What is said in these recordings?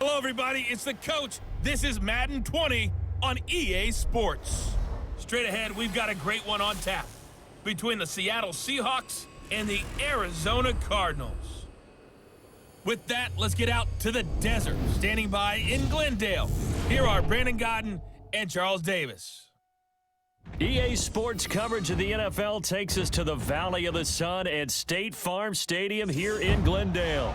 Hello, everybody. It's the coach. This is Madden 20 on EA Sports. Straight ahead, we've got a great one on tap between the Seattle Seahawks and the Arizona Cardinals. With that, let's get out to the desert. Standing by in Glendale, here are Brandon Godden and Charles Davis. EA Sports coverage of the NFL takes us to the Valley of the Sun at State Farm Stadium here in Glendale.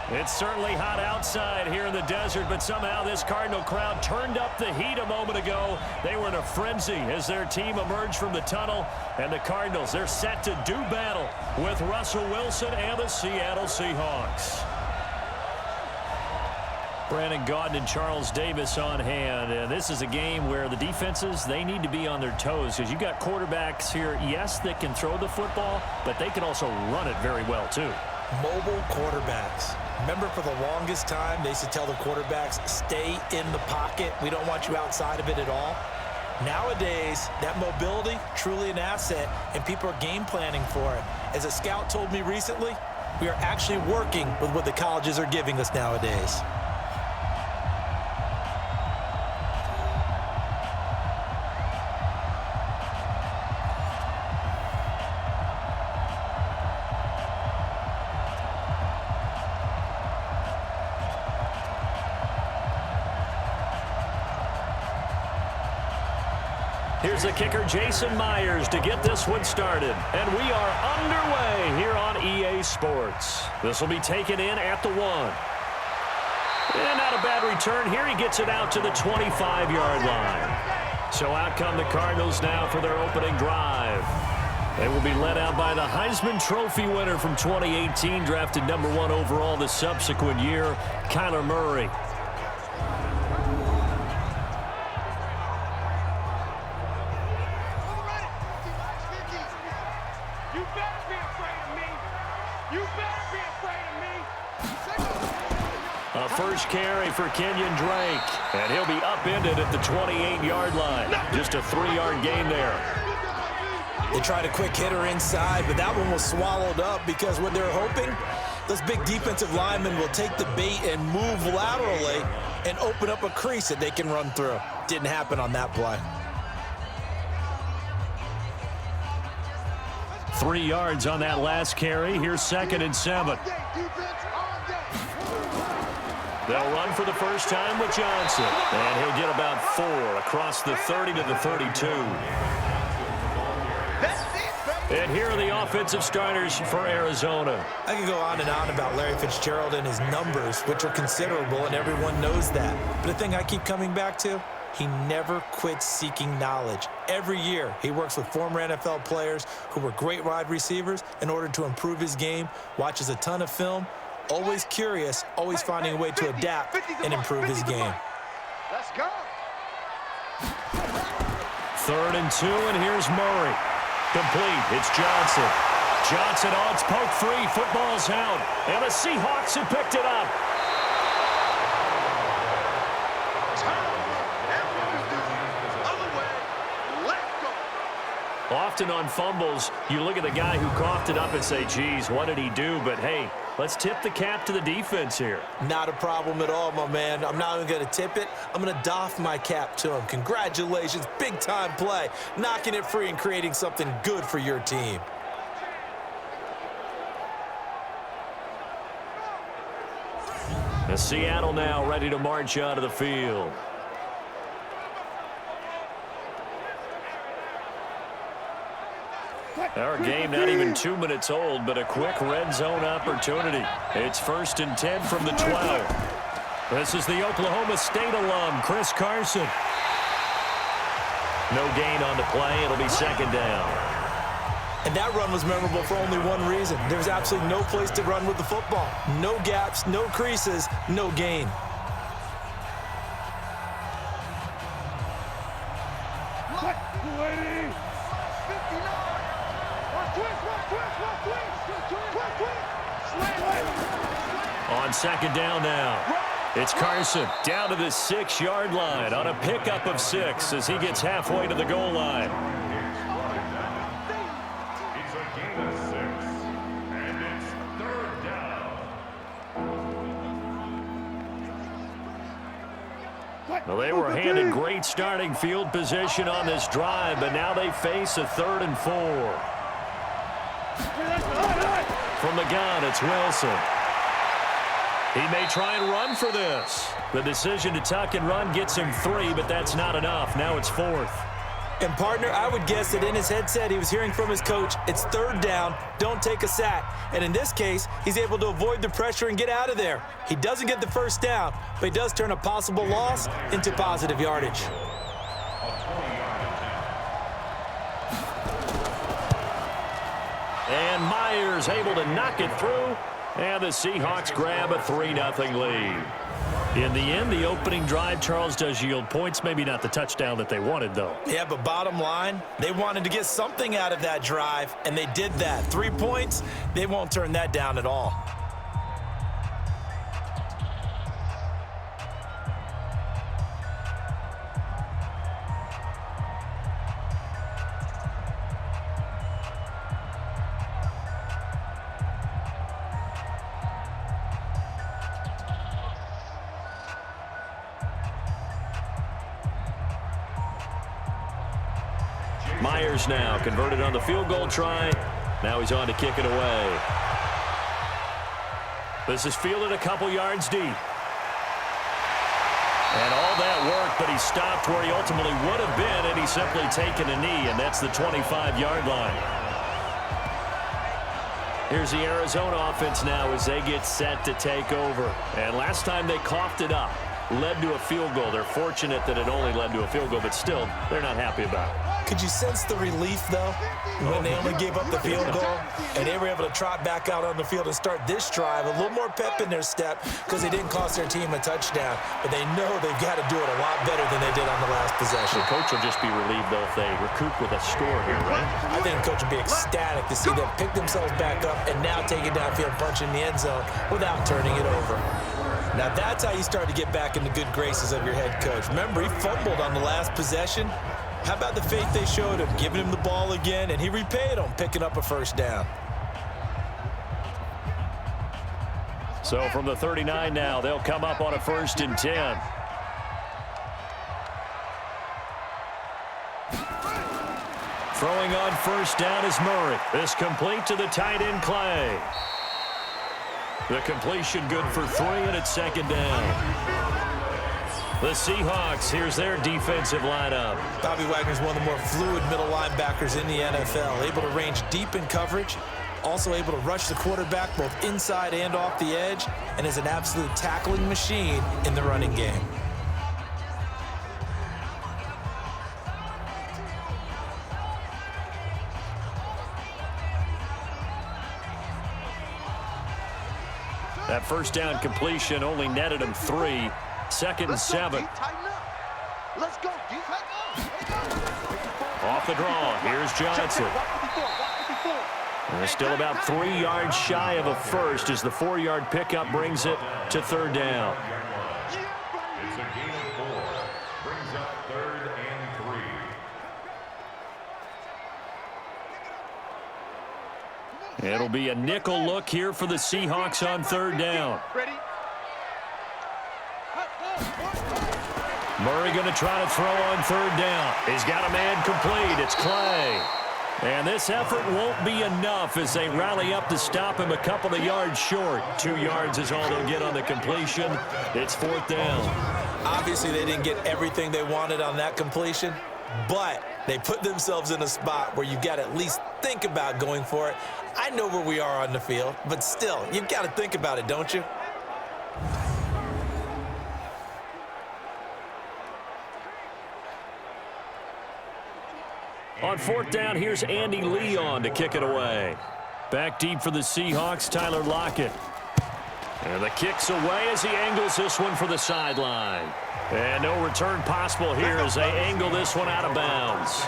It's certainly hot outside here in the desert, but somehow this Cardinal crowd turned up the heat a moment ago. They were in a frenzy as their team emerged from the tunnel, and the Cardinals, they're set to do battle with Russell Wilson and the Seattle Seahawks. Brandon Gaudin and Charles Davis on hand, and this is a game where the defenses, they need to be on their toes because you've got quarterbacks here, yes, that can throw the football, but they can also run it very well too. Mobile quarterbacks. Remember, for the longest time, they used to tell the quarterbacks, stay in the pocket. We don't want you outside of it at all. Nowadays, that mobility, truly an asset, and people are game planning for it. As a scout told me recently, we are actually working with what the colleges are giving us nowadays. Here's the kicker, Jason Myers, to get this one started. And we are underway here on EA Sports. This will be taken in at the 1. And not a bad return here. He gets it out to the 25-yard line. So out come the Cardinals now for their opening drive. They will be led out by the Heisman Trophy winner from 2018, drafted #1 overall the subsequent year, Kyler Murray. A first carry for Kenyon Drake, and he'll be upended at the 28-yard line. Just a 3-yard gain there. They tried a quick hitter inside, but that one was swallowed up because what they're hoping, those big defensive linemen will take the bait and move laterally and open up a crease that they can run through. Didn't happen on that play. 3 yards on that last carry. Here's 2nd and 7. They'll run for the first time with Johnson. And he'll get about 4 across the 30 to the 32. And here are the offensive starters for Arizona. I could go on and on about Larry Fitzgerald and his numbers, which are considerable, and everyone knows that. But the thing I keep coming back to, he never quits seeking knowledge. Every year, he works with former NFL players who were great wide receivers in order to improve his game, watches a ton of film, always curious, always finding a way to adapt and improve his game. Let's go. 3rd and 2, and here's Murray. Complete. It's Johnson. Johnson on its poke free. Football's out. And the Seahawks have picked it up. Often on fumbles, you look at the guy who coughed it up and say, geez, what did he do? But, hey, let's tip the cap to the defense here. Not a problem at all, my man. I'm not even going to tip it. I'm going to doff my cap to him. Congratulations. Big-time play. Knocking it free and creating something good for your team. And Seattle now ready to march out of the field. Our game not even 2 minutes old, but a quick red zone opportunity. It's 1st and 10 from the 12. This is the Oklahoma State alum, Chris Carson. No gain on the play. It'll be 2nd down. And that run was memorable for only one reason. There was absolutely no place to run with the football. No gaps, no creases, no gain. On 2nd down now, it's Carson down to the 6-yard line on a pickup of 6 as he gets halfway to the goal line. It's a gain of 6, and it's 3rd down. Well, they were handed great starting field position on this drive, but now they face a 3rd and 4. From the gun, it's Wilson. He may try and run for this. The decision to tuck and run gets him 3, but that's not enough. Now it's 4th. And, partner, I would guess that in his headset he was hearing from his coach, it's 3rd down, don't take a sack. And in this case, he's able to avoid the pressure and get out of there. He doesn't get the 1st down, but he does turn a possible loss into positive yardage. And Myers able to knock it through, and the Seahawks grab a 3-0 lead. In the end, the opening drive, Charles, does yield points. Maybe not the touchdown that they wanted, though. Yeah, but bottom line, they wanted to get something out of that drive, and they did that. 3 points, they won't turn that down at all. Myers now converted on the field goal try. Now he's on to kick it away. This is fielded a couple yards deep. And all that work, but he stopped where he ultimately would have been, and he's simply taken a knee, and that's the 25-yard line. Here's the Arizona offense now as they get set to take over. And last time they coughed it up, led to a field goal. They're fortunate that it only led to a field goal, but still, they're not happy about it. Could you sense the relief, though, when they only gave up the field goal and they were able to trot back out on the field and start this drive? A little more pep in their step because they didn't cost their team a touchdown, but they know they've got to do it a lot better than they did on the last possession. The coach will just be relieved, though, if they recoup with a score here, right? I think the coach will be ecstatic to see them pick themselves back up and now take it downfield, punch in the end zone without turning it over. Now that's how you start to get back in the good graces of your head coach. Remember, he fumbled on the last possession. How about the faith they showed him, giving him the ball again, and he repaid them, picking up a 1st down. So from the 39 now, they'll come up on a 1st and 10. Throwing on 1st down is Murray. This complete to the tight end, Clay. The completion good for 3, and it's 2nd down. The Seahawks, here's their defensive lineup. Bobby Wagner's one of the more fluid middle linebackers in the NFL, able to range deep in coverage, also able to rush the quarterback both inside and off the edge, and is an absolute tackling machine in the running game. That 1st down completion only netted him 3. 2nd and 7. Let's go. Off the draw. Here's Johnson. And they're still about 3 yards shy of a 1st as the 4-yard pickup brings it to 3rd down. It's a gain of 4. Brings up 3rd and 3. It'll be a nickel look here for the Seahawks on 3rd down. Ready? Murray going to try to throw on 3rd down. He's got a man complete. It's Clay. And this effort won't be enough as they rally up to stop him a couple of yards short. 2 yards is all they'll get on the completion. It's 4th down. Obviously, they didn't get everything they wanted on that completion, but they put themselves in a spot where you've got to at least think about going for it. I know where we are on the field, but still, you've got to think about it, don't you? On 4th down, here's Andy Leon to kick it away. Back deep for the Seahawks, Tyler Lockett. And the kick's away as he angles this one for the sideline. And no return possible here as they angle this one out of bounds.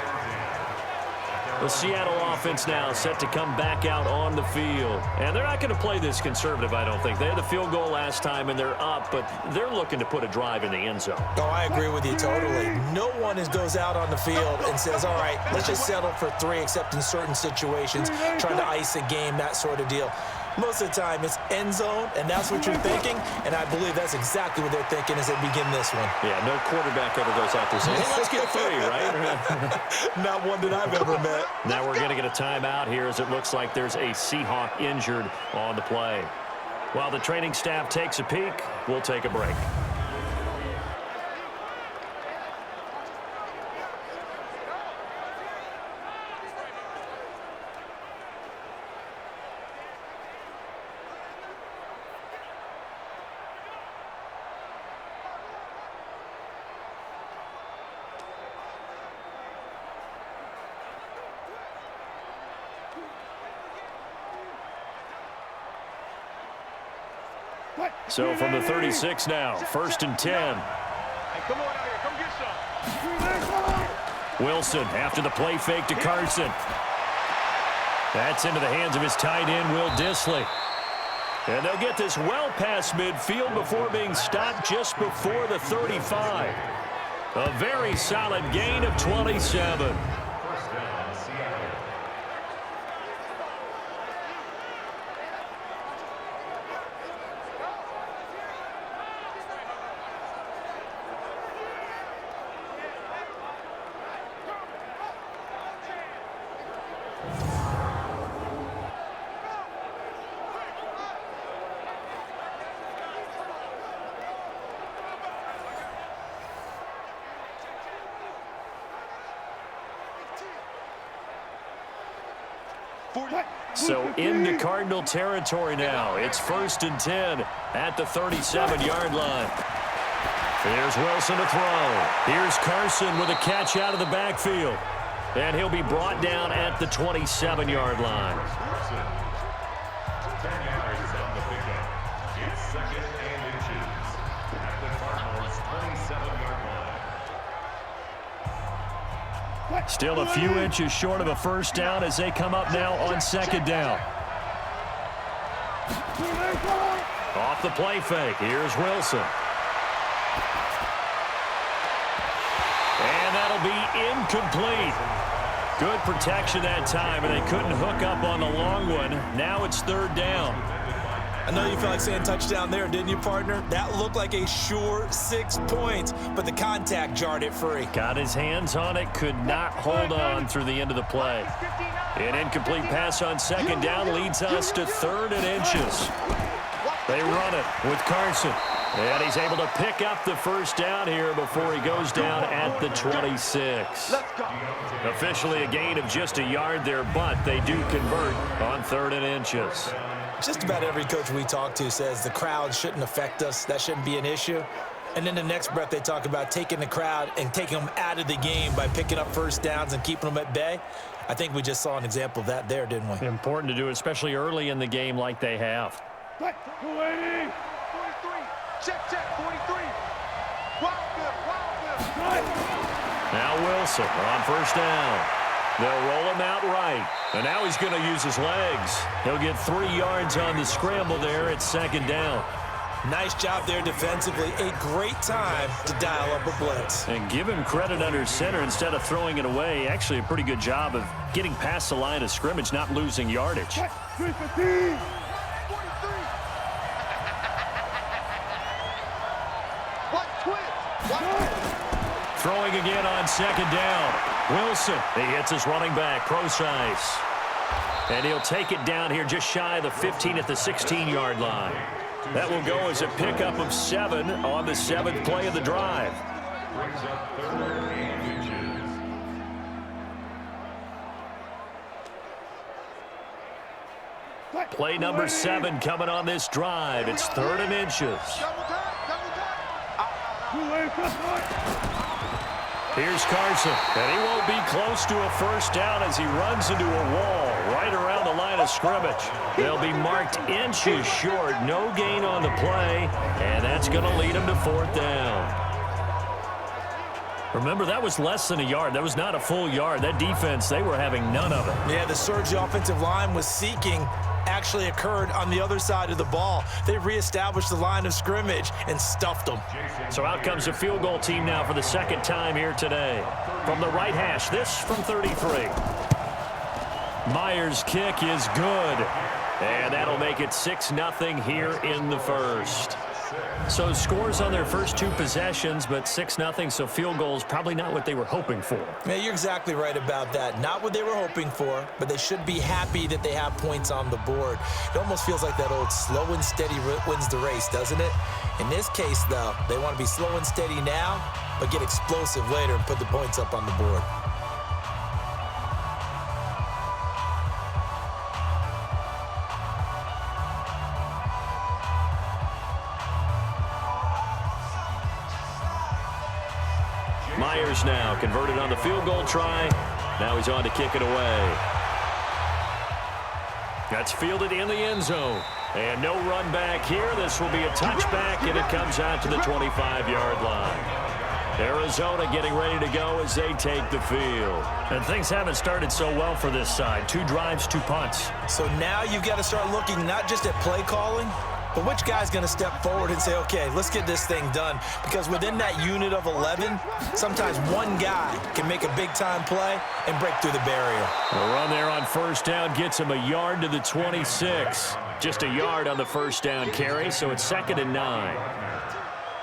The Seattle offense now set to come back out on the field. And they're not going to play this conservative, I don't think. They had the field goal last time, and they're up, but they're looking to put a drive in the end zone. Oh, I agree with you totally. No one goes out on the field and says, all right, let's just settle for 3, except in certain situations, trying to ice a game, that sort of deal. Most of the time, it's end zone, and that's what you're thinking, and I believe that's exactly what they're thinking as they begin this one. Yeah, no quarterback ever goes out there saying, hey, let's get 3, right? Not one that I've ever met. Now we're going to get a timeout here as it looks like there's a Seahawk injured on the play. While the training staff takes a peek, we'll take a break. So from the 36 now, 1st and 10. Hey, come on out here. Come get some. Wilson after the play fake to Carson. That's into the hands of his tight end, Will Dissly. And they'll get this well past midfield before being stopped just before the 35. A very solid gain of 27. First down, Seattle. So into Cardinal territory now. It's 1st and 10 at the 37-yard line. Here's Wilson to throw. Here's Carson with a catch out of the backfield. And he'll be brought down at the 27-yard line. 10 yards on the pickup. It's 2nd and inches at the Cardinals' 27-yard line. Still a few inches short of a first down as they come up now on 2nd down. Off the play fake. Here's Wilson. And that'll be incomplete. Good protection that time, and they couldn't hook up on the long one. Now it's 3rd down. I know you felt like saying touchdown there, didn't you, partner? That looked like a sure 6 points, but the contact jarred it free. Got his hands on it, could not hold on through the end of the play. An incomplete pass on 2nd down leads us to 3rd and inches. They run it with Carson. And he's able to pick up the first down here before he goes down at the 26. Officially a gain of just a yard there, but they do convert on 3rd and inches. Just about every coach we talk to says the crowd shouldn't affect us. That shouldn't be an issue. And then the next breath they talk about taking the crowd and taking them out of the game by picking up first downs and keeping them at bay. I think we just saw an example of that there, didn't we? Important to do, especially early in the game like they have. 43. Check, 43. Now Wilson on first down. They'll roll him out right. And now he's going to use his legs. He'll get 3 yards on the scramble there at 2nd down. Nice job there defensively. A great time to dial up a blitz. And give him credit under center instead of throwing it away. Actually a pretty good job of getting past the line of scrimmage, not losing yardage. Throwing again on 2nd down. Wilson, he hits his running back, Procise. And he'll take it down here just shy of the 15 at the 16-yard line. That will go as a pickup of 7 on the 7th play of the drive. Brings up 3rd and inches. Play number 7 coming on this drive. It's 3rd and inches. Here's Carson, and he won't be close to a first down as he runs into a wall right around the line of scrimmage. They'll be marked inches short, no gain on the play, and that's going to lead him to 4th down. Remember, that was less than a yard. That was not a full yard. That defense, they were having none of it. Yeah, the surge the offensive line was seeking actually occurred on the other side of the ball. They reestablished the line of scrimmage and stuffed them. So out comes the field goal team now for the 2nd time here today. From the right hash, this from 33. Myers' kick is good. And that'll make it 6-0 here in the first. So scores on their first two possessions, but 6-0, so field goals probably not what they were hoping for. Yeah, you're exactly right about that. Not what they were hoping for, but they should be happy that they have points on the board. It almost feels like that old slow and steady wins the race, doesn't it? In this case, though, they want to be slow and steady now, but get explosive later and put the points up on the board. Myers now converted on the field goal try. Now he's on to kick it away. That's fielded in the end zone. And no run back here. This will be a touchback, and it comes out to the 25-yard line. Arizona getting ready to go as they take the field. And things haven't started so well for this side. 2 drives, 2 punts. So now you've got to start looking not just at play calling, but which guy's going to step forward and say, okay, let's get this thing done? Because within that unit of 11, sometimes one guy can make a big-time play and break through the barrier. The run there on first down gets him a yard to the 26. Just a yard on the first down carry, so it's 2nd and 9.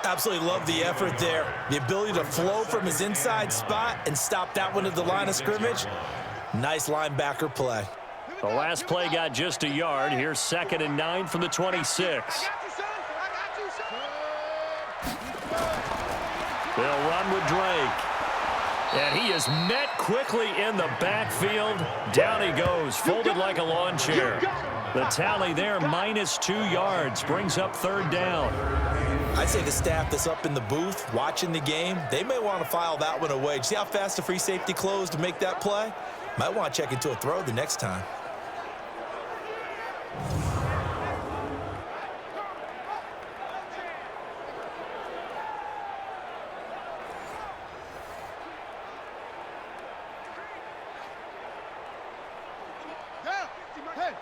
Absolutely love the effort there. The ability to flow from his inside spot and stop that one at the line of scrimmage. Nice linebacker play. The last play got just a yard. Here's 2nd and 9 from the 26. They'll run with Drake. And he is met quickly in the backfield. Down he goes, folded like a lawn chair. The tally there, -2 yards, brings up 3rd down. I'd say the staff that's up in the booth watching the game, they may want to file that one away. See how fast the free safety closed to make that play? Might want to check into a throw the next time. Hey,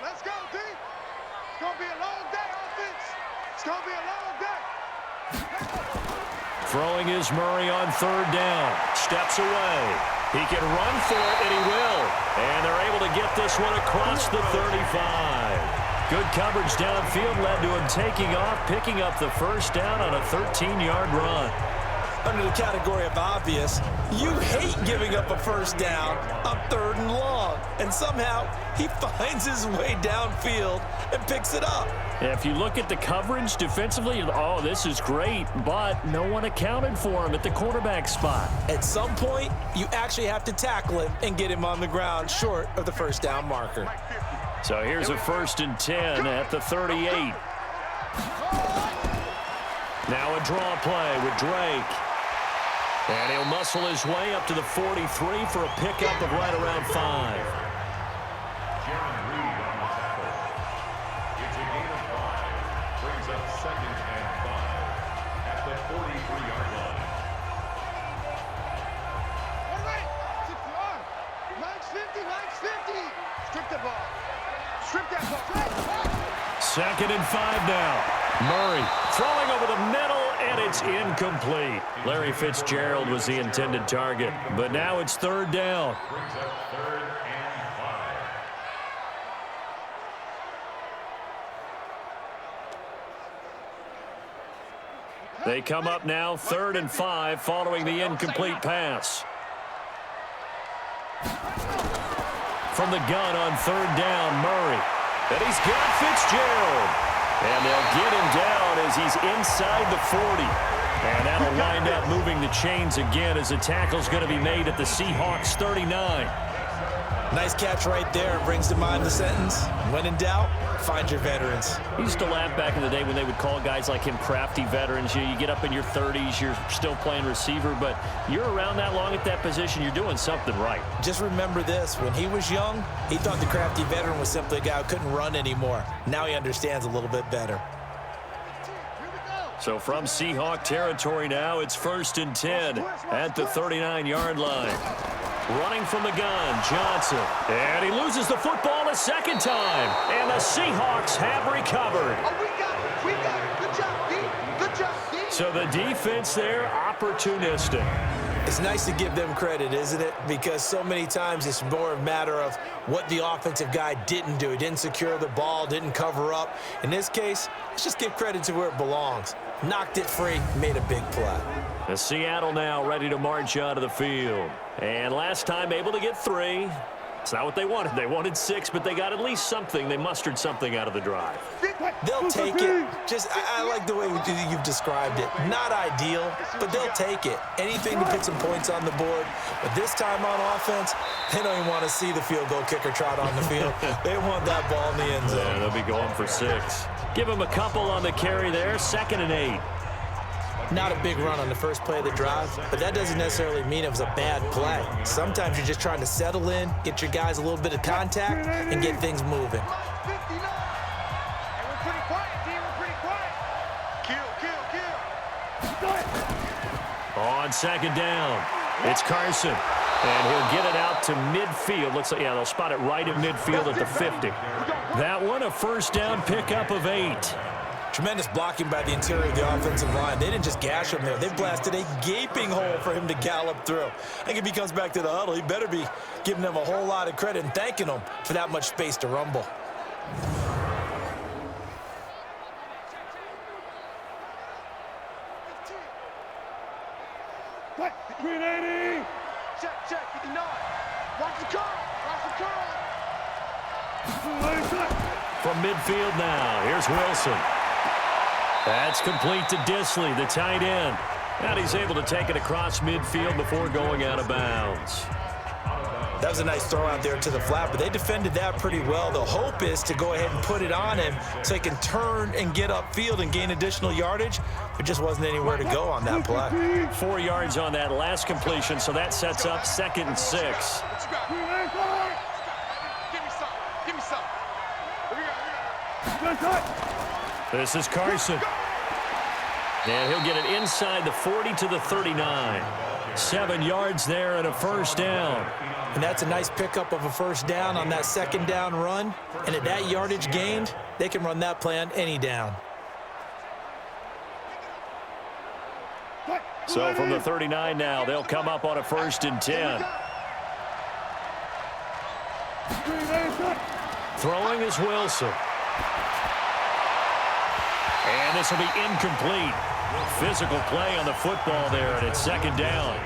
let's go, D. It's going to be a long day, offense. It's going to be a long day. Throwing is Murray on 3rd down. Steps away. He can run for it, and he will. And they're able to get this one across the 35. Good coverage downfield led to him taking off, picking up the first down on a 13-yard run. Under the category of obvious, you hate giving up a first down on 3rd and long. And somehow he finds his way downfield and picks it up. If you look at the coverage defensively, oh, this is great, but no one accounted for him at the quarterback spot. At some point, you actually have to tackle him and get him on the ground short of the first down marker. So here's a 1st and 10 at the 38. Now a draw play with Drake. And he'll muscle his way up to the 43 for a pickup of right around 5. It's a gain of 5. Brings up 2nd and 5 at the 43-yard line. All right, 60-yard. Max 50. Strip the ball. Strip that ball. 2nd and 5 now. Murray throwing over the middle, and it's incomplete. Larry Fitzgerald was the intended target, but now it's 3rd down. Brings up 3rd and 5. They come up now 3rd and 5 following the incomplete pass. From the gun on 3rd down, Murray. And he's got Fitzgerald. And they'll get him down as he's inside the 40. And that'll wind up moving the chains again as the tackle's going to be made at the Seahawks 39. Nice catch right there. Brings to mind the sentence, when in doubt, find your veterans. I used to laugh back in the day when they would call guys like him crafty veterans. You get up in your 30s, you're still playing receiver, but you're around that long at that position, you're doing something right. Just remember this, when he was young, he thought the crafty veteran was simply a guy who couldn't run anymore. Now he understands a little bit better. So from Seahawk territory now, it's 1st and 10 at the 39-yard line. Running from the gun, Johnson. And he loses the football a 2nd time. And the Seahawks have recovered. Oh, we got it. We got it. Good job, D. Good job, D. So the defense there, opportunistic. It's nice to give them credit, isn't it? Because so many times it's more a matter of what the offensive guy didn't do. He didn't secure the ball, didn't cover up. In this case, let's just give credit to where it belongs. Knocked it free, made a big play. The Seattle now ready to march onto the field. And last time able to get 3. It's not what they wanted. They wanted 6, but they got at least something. They mustered something out of the drive. They'll take it. I like the way you've described it. Not ideal, but they'll take it. Anything to put some points on the board. But this time on offense, they don't even want to see the field goal kicker trot on the field. They want that ball in the end zone. Yeah, they'll be going for 6. Give them a couple on the carry there. 2nd and 8. Not a big run on the first play of the drive, but that doesn't necessarily mean it was a bad play. Sometimes you're just trying to settle in, get your guys a little bit of contact, and get things moving. And we're pretty quiet, D. We're pretty quiet. Kill. On 2nd down, it's Carson. And he'll get it out to midfield. Looks like, yeah, they'll spot it right at midfield at the 50. That one, a 1st down pickup of 8. Tremendous blocking by the interior of the offensive line. They didn't just gash him there. They blasted a gaping hole for him to gallop through. I think if he comes back to the huddle, he better be giving them a whole lot of credit and thanking them for that much space to rumble. Green 80. Check, 59. Watch the curl. From midfield now, here's Wilson. That's complete to Disley, the tight end. And he's able to take it across midfield before going out of bounds. That was a nice throw out there to the flat, but they defended that pretty well. The hope is to go ahead and put it on him so he can turn and get upfield and gain additional yardage. There just wasn't anywhere to go on that play. 4 yards on that last completion, so that sets up 2nd and 6. Give me some. This is Carson. And he'll get it inside the 40 to the 39. 7 yards there and a 1st down. And that's a nice pickup of a 1st down on that 2nd down run. And at that yardage gained, they can run that play on any down. So from the 39 now, they'll come up on a 1st and 10. Throwing is Wilson. And this will be incomplete. Physical play on the football there, and it's 2nd down.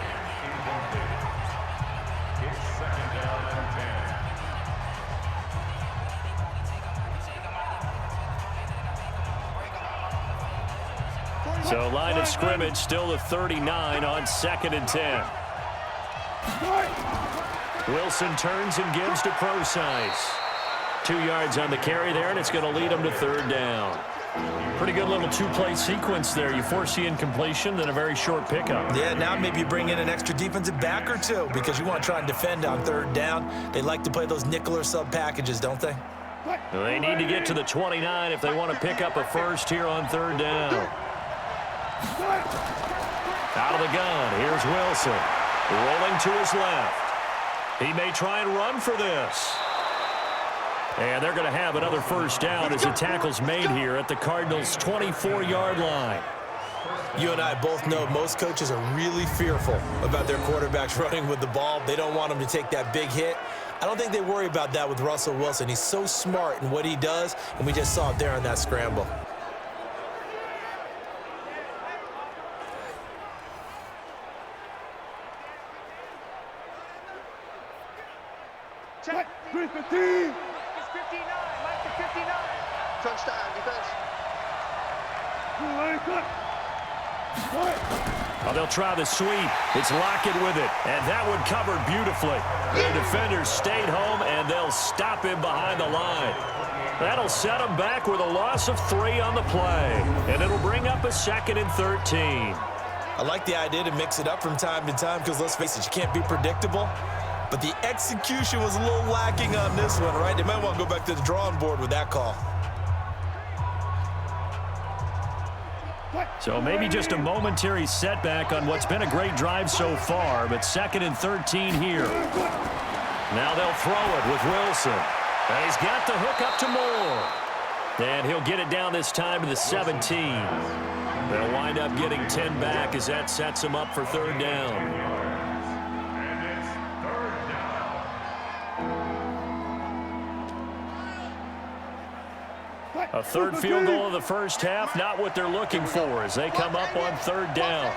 So line of scrimmage still the 39 on 2nd and 10. Wilson turns and gives to Procise. 2 yards on the carry there, and it's going to lead him to 3rd down. Pretty good little 2-play sequence there. You force the incompletion, then a very short pickup. Yeah, now maybe you bring in an extra defensive back or 2 because you want to try and defend on 3rd down. They like to play those nickel or sub packages, don't they? They need to get to the 29 if they want to pick up a 1st here on 3rd down. Out of the gun, here's Wilson. Rolling to his left. He may try and run for this. And they're going to have another 1st down as the tackle's made here at the Cardinals' 24-yard line. You and I both know most coaches are really fearful about their quarterbacks running with the ball. They don't want them to take that big hit. I don't think they worry about that with Russell Wilson. He's so smart in what he does, and we just saw it there on that scramble. Check. 315. It's 59. Mike to 59. Touchdown, defense. Well, they'll try the sweep. It's Lockett with it, and that one covered beautifully. The defenders stayed home, and they'll stop him behind the line. That'll set him back with a loss of 3 on the play, and it'll bring up a 2nd and 13. I like the idea to mix it up from time to time because, let's face it, you can't be predictable. But the execution was a little lacking on this one, right? They might want to go back to the drawing board with that call. So maybe just a momentary setback on what's been a great drive so far, but 2nd and 13 here. Now they'll throw it with Wilson. And he's got the hook up to Moore. And he'll get it down this time to the 17. They'll wind up getting 10 back as that sets him up for 3rd down. A third field goal of the first half, not what they're looking for as they come up on third down.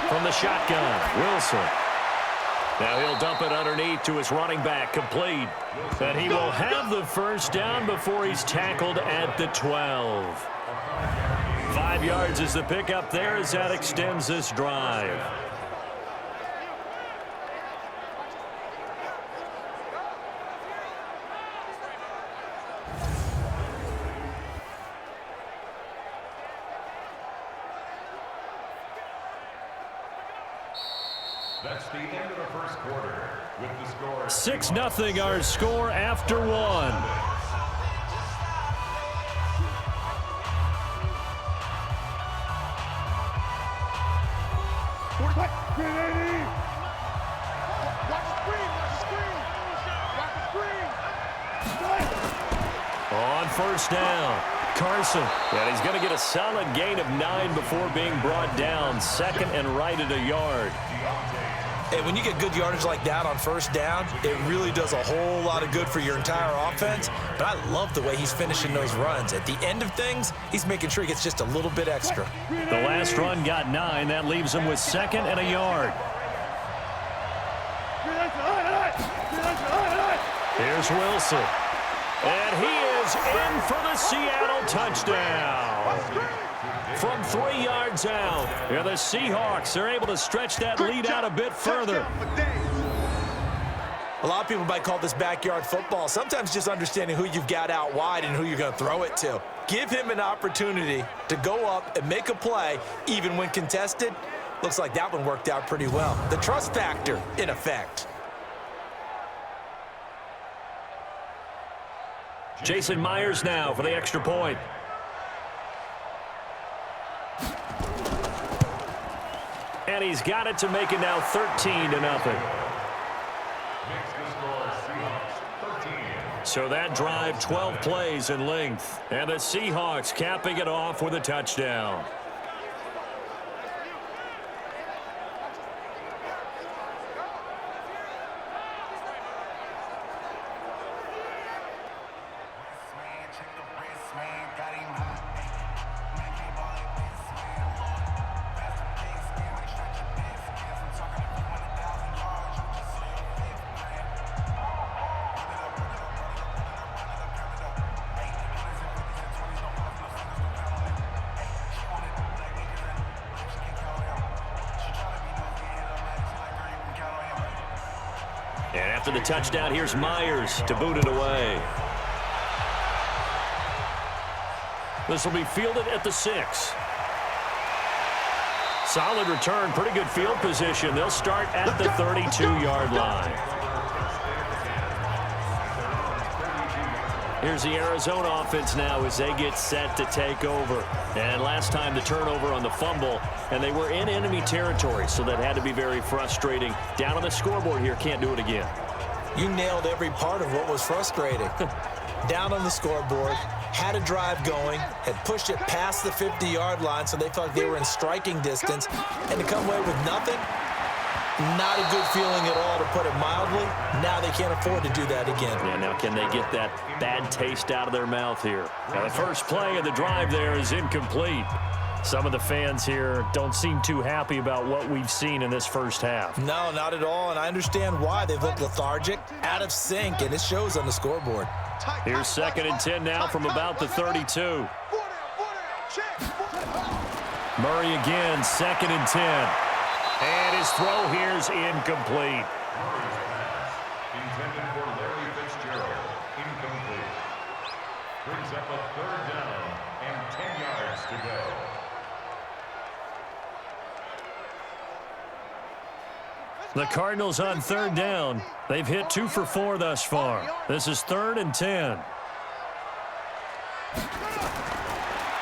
From the shotgun, Wilson. Now he'll dump it underneath to his running back, complete. And he will have the first down before he's tackled at the 12. 5 yards is the pickup there as that extends this drive. That's the end of the first quarter. With the score 6-0 our score after one. On first down, Carson. And he's going to get a solid gain of 9 before being brought down. Second and right at a yard. Hey, when you get good yardage like that on first down, it really does a whole lot of good for your entire offense. But I love the way he's finishing those runs. At the end of things, he's making sure he gets just a little bit extra. The last run got 9. That leaves him with second and a yard. Here's Wilson. And he is in for the Seattle touchdown. From 3 yards out, and the Seahawks are able to stretch that lead out a bit further. A lot of people might call this backyard football. Sometimes just understanding who you've got out wide and who you're going to throw it to. Give him an opportunity to go up and make a play, even when contested. Looks like that one worked out pretty well. The trust factor in effect. Jason Myers now for the extra point. And he's got it to make it now 13-0. So that drive, 12 plays in length. And the Seahawks capping it off with a touchdown. And after the touchdown, here's Myers to boot it away. This will be fielded at the 6. Solid return, pretty good field position. They'll start at the 32-yard line. Here's the Arizona offense now as they get set to take over. And last time the turnover on the fumble, and they were in enemy territory, so that had to be very frustrating. Down on the scoreboard here, can't do it again. You nailed every part of what was frustrating. Down on the scoreboard, had a drive going, had pushed it past the 50-yard line, so they felt they were in striking distance, and to come away with nothing, not a good feeling at all, to put it mildly. Now they can't afford to do that again. Yeah, now can they get that bad taste out of their mouth here? Now the first play of the drive there is incomplete. Some of the fans here don't seem too happy about what we've seen in this first half. No, not at all, and I understand why. They've looked lethargic, out of sync, and it shows on the scoreboard. Here's 2nd and 10 now from about the 32. Murray again, 2nd and 10. And his throw here's incomplete. intended for Larry Fitzgerald, incomplete. Brings up a 3rd down and 10 yards to go. The Cardinals on 3rd down. They've hit 2 for 4 thus far. This is 3rd and 10.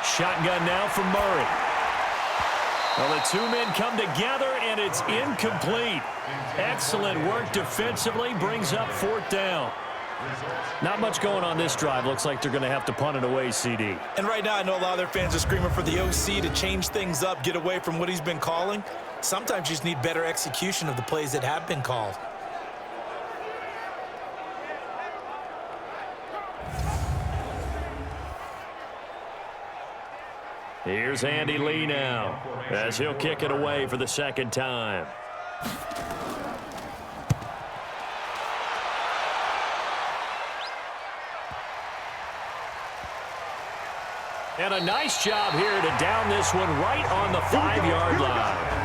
Shotgun now from Murray. Well, the 2 men come together, and it's incomplete. Excellent work defensively, brings up 4th down. Not much going on this drive. Looks like they're going to have to punt it away, CD. And right now, I know a lot of their fans are screaming for the OC to change things up, get away from what he's been calling. Sometimes you just need better execution of the plays that have been called. Here's Andy Lee now as he'll kick it away for the second time. And a nice job here to down this one right on the 5-yard line.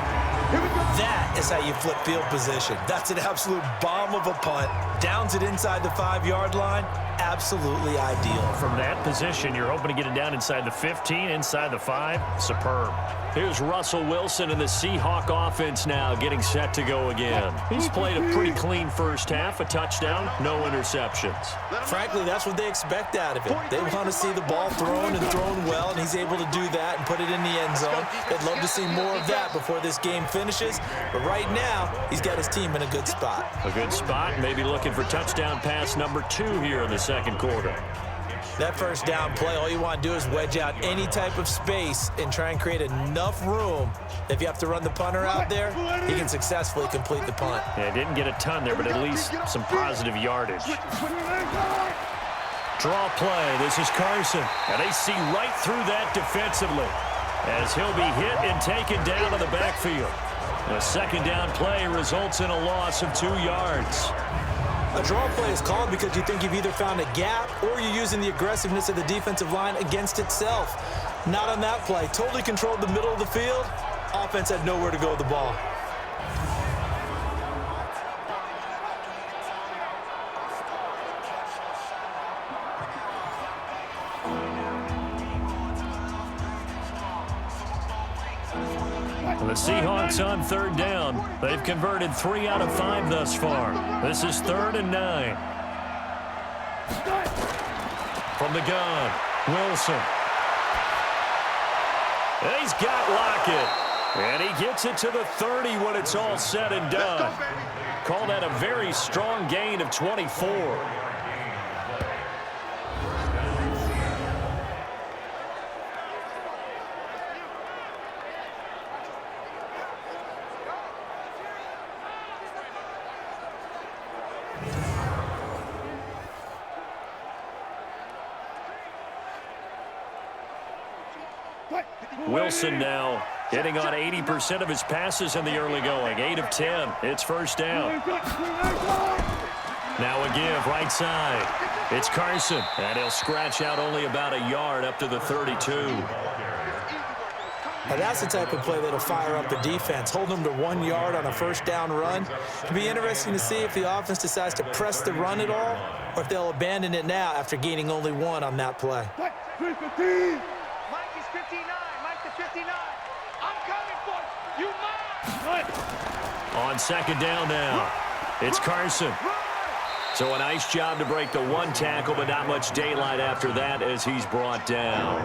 That is how you flip field position. That's an absolute bomb of a punt. Downs it inside the 5-yard line. Absolutely ideal. From that position, you're hoping to get it down inside the 15, inside the 5. Superb. Here's Russell Wilson and the Seahawk offense now getting set to go again. He's played a pretty clean first half, a touchdown, no interceptions. Frankly, that's what they expect out of him. They want to see the ball thrown and thrown well, and he's able to do that and put it in the end zone. They'd love to see more of that before this game finishes, but right now, he's got his team in a good spot. A good spot, maybe looking for touchdown pass number 2 here in the second quarter. That first down play, all you want to do is wedge out any type of space and try and create enough room. If you have to run the punter out there, he can successfully complete the punt. Yeah, didn't get a ton there, but at least some positive yardage. Draw play. This is Carson. And they see right through that defensively as he'll be hit and taken down to the backfield. The second down play results in a loss of 2 yards. A draw play is called because you think you've either found a gap or you're using the aggressiveness of the defensive line against itself. Not on that play. Totally controlled the middle of the field. Offense had nowhere to go with the ball. The Seahawks on third down. They've converted 3 out of 5 thus far. This is 3rd and 9. From the gun, Wilson. And he's got Lockett. And he gets it to the 30 when it's all said and done. Call that a very strong gain of 24. Wilson now hitting on 80% of his passes in the early going. 8 of 10. It's first down. Now a give right side. It's Carson. And he'll scratch out only about a yard up to the 32. Now that's the type of play that'll fire up the defense. Hold them to 1 yard on a first down run. It'll be interesting to see if the offense decides to press the run at all or if they'll abandon it now after gaining only 1 on that play. Mike is 59. Mike to 59. I'm coming for you. Mike. On second down now, it's Carson. So a nice job to break the 1 tackle, but not much daylight after that as he's brought down.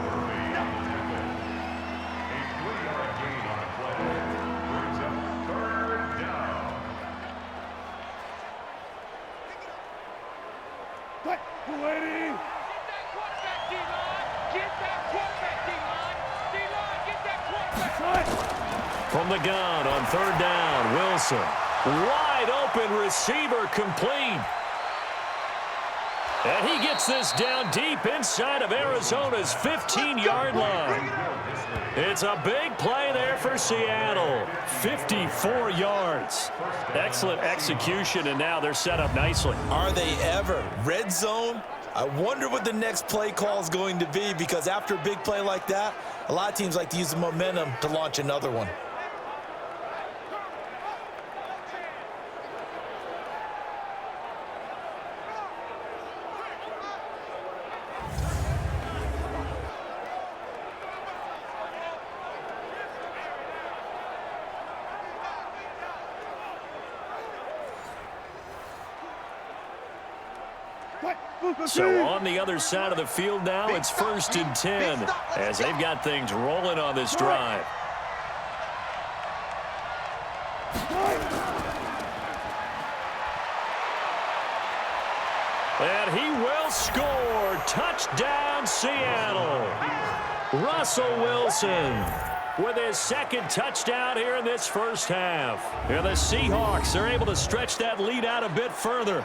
From the gun on third down, Wilson. Wide open receiver complete. And he gets this down deep inside of Arizona's 15-yard line. It's a big play there for Seattle. 54 yards. Excellent execution, and now they're set up nicely. Are they ever? Red zone? I wonder what the next play call is going to be, because after a big play like that, a lot of teams like to use the momentum to launch another one. So on the other side of the field now, it's 1st and 10 as they've got things rolling on this drive. And he will score. Touchdown, Seattle. Russell Wilson with his second touchdown here in this first half. And the Seahawks are able to stretch that lead out a bit further.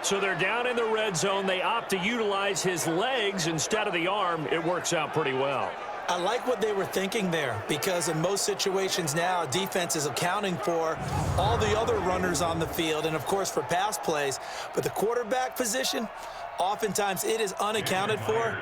So they're down in the red zone. They opt to utilize his legs instead of the arm. It works out pretty well. I like what they were thinking there, because in most situations now, defense is accounting for all the other runners on the field and, of course, for pass plays. But the quarterback position, oftentimes it is unaccounted for.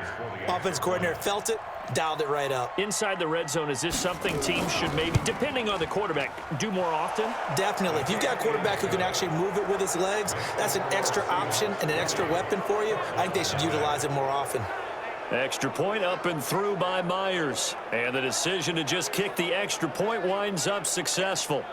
Offense coordinator felt it, dialed it right up. Inside the red zone, is this something teams should maybe, depending on the quarterback, do more often? Definitely. If you've got a quarterback who can actually move it with his legs, that's an extra option and an extra weapon for you. I think they should utilize it more often. Extra point up and through by Myers. And the decision to just kick the extra point winds up successful.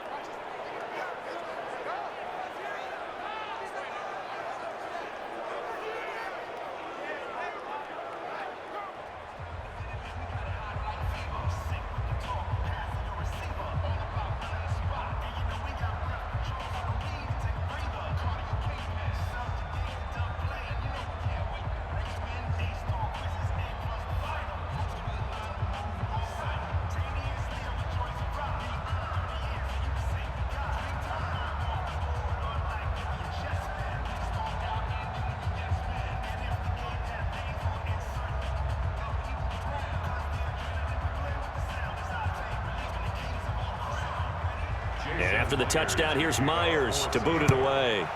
And after the touchdown, here's Myers to boot it away.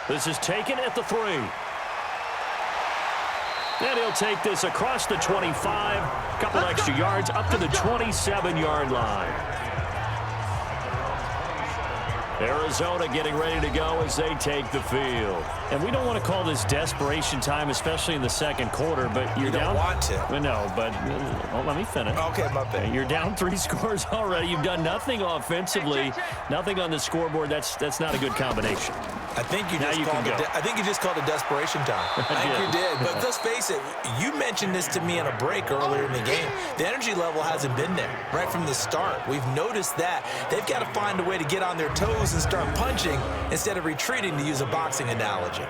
This is taken at the 3. And he'll take this across the 25. Couple extra yards up to the 27-yard line. Arizona getting ready to go as they take the field. And we don't want to call this desperation time, especially in the second quarter, but you're down. You don't want to. No, but let me finish. Okay, my bad. You're down 3 scores already. You've done nothing offensively, nothing on the scoreboard. That's not a good combination. I think you just called it desperation time. I think you did. But let's face it, you mentioned this to me in a break earlier in the game. The energy level hasn't been there right from the start. We've noticed that. They've got to find a way to get on their toes and start punching instead of retreating, to use a boxing analogy.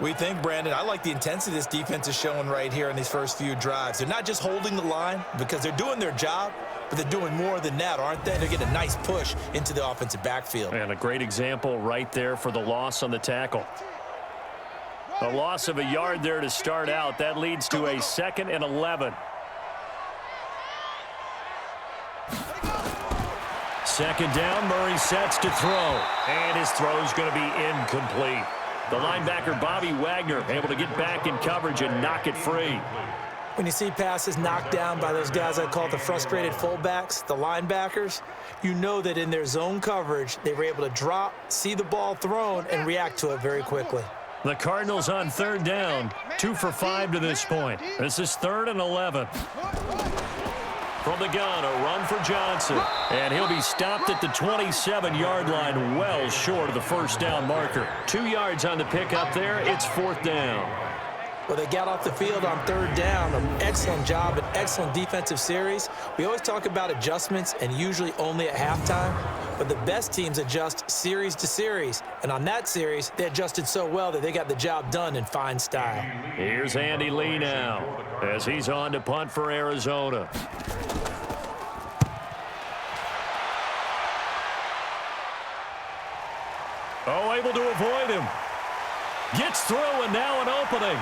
We think, Brandon, I like the intensity this defense is showing right here in these first few drives. They're not just holding the line because they're doing their job, but they're doing more than that, aren't they? They're getting a nice push into the offensive backfield. And a great example right there for the loss on the tackle. A loss of a yard there to start out. That leads to a 2nd and 11. Second down, Murray sets to throw. And his throw's going to be incomplete. The linebacker, Bobby Wagner, able to get back in coverage and knock it free. When you see passes knocked down by those guys I call the frustrated fullbacks, the linebackers, you know that in their zone coverage, they were able to drop, see the ball thrown, and react to it very quickly. The Cardinals on 3rd down, 2 for 5 to this point. This is 3rd and 11. From the gun, a run for Johnson. And he'll be stopped at the 27-yard line, well short of the first down marker. 2 yards on the pickup there. It's 4th down. Well, they got off the field on 3rd down. An excellent job, an excellent defensive series. We always talk about adjustments, and usually only at halftime. But the best teams adjust series to series. And on that series, they adjusted so well that they got the job done in fine style. Here's Andy Lee now as he's on to punt for Arizona. Oh, able to avoid him. Gets through, and now an opening.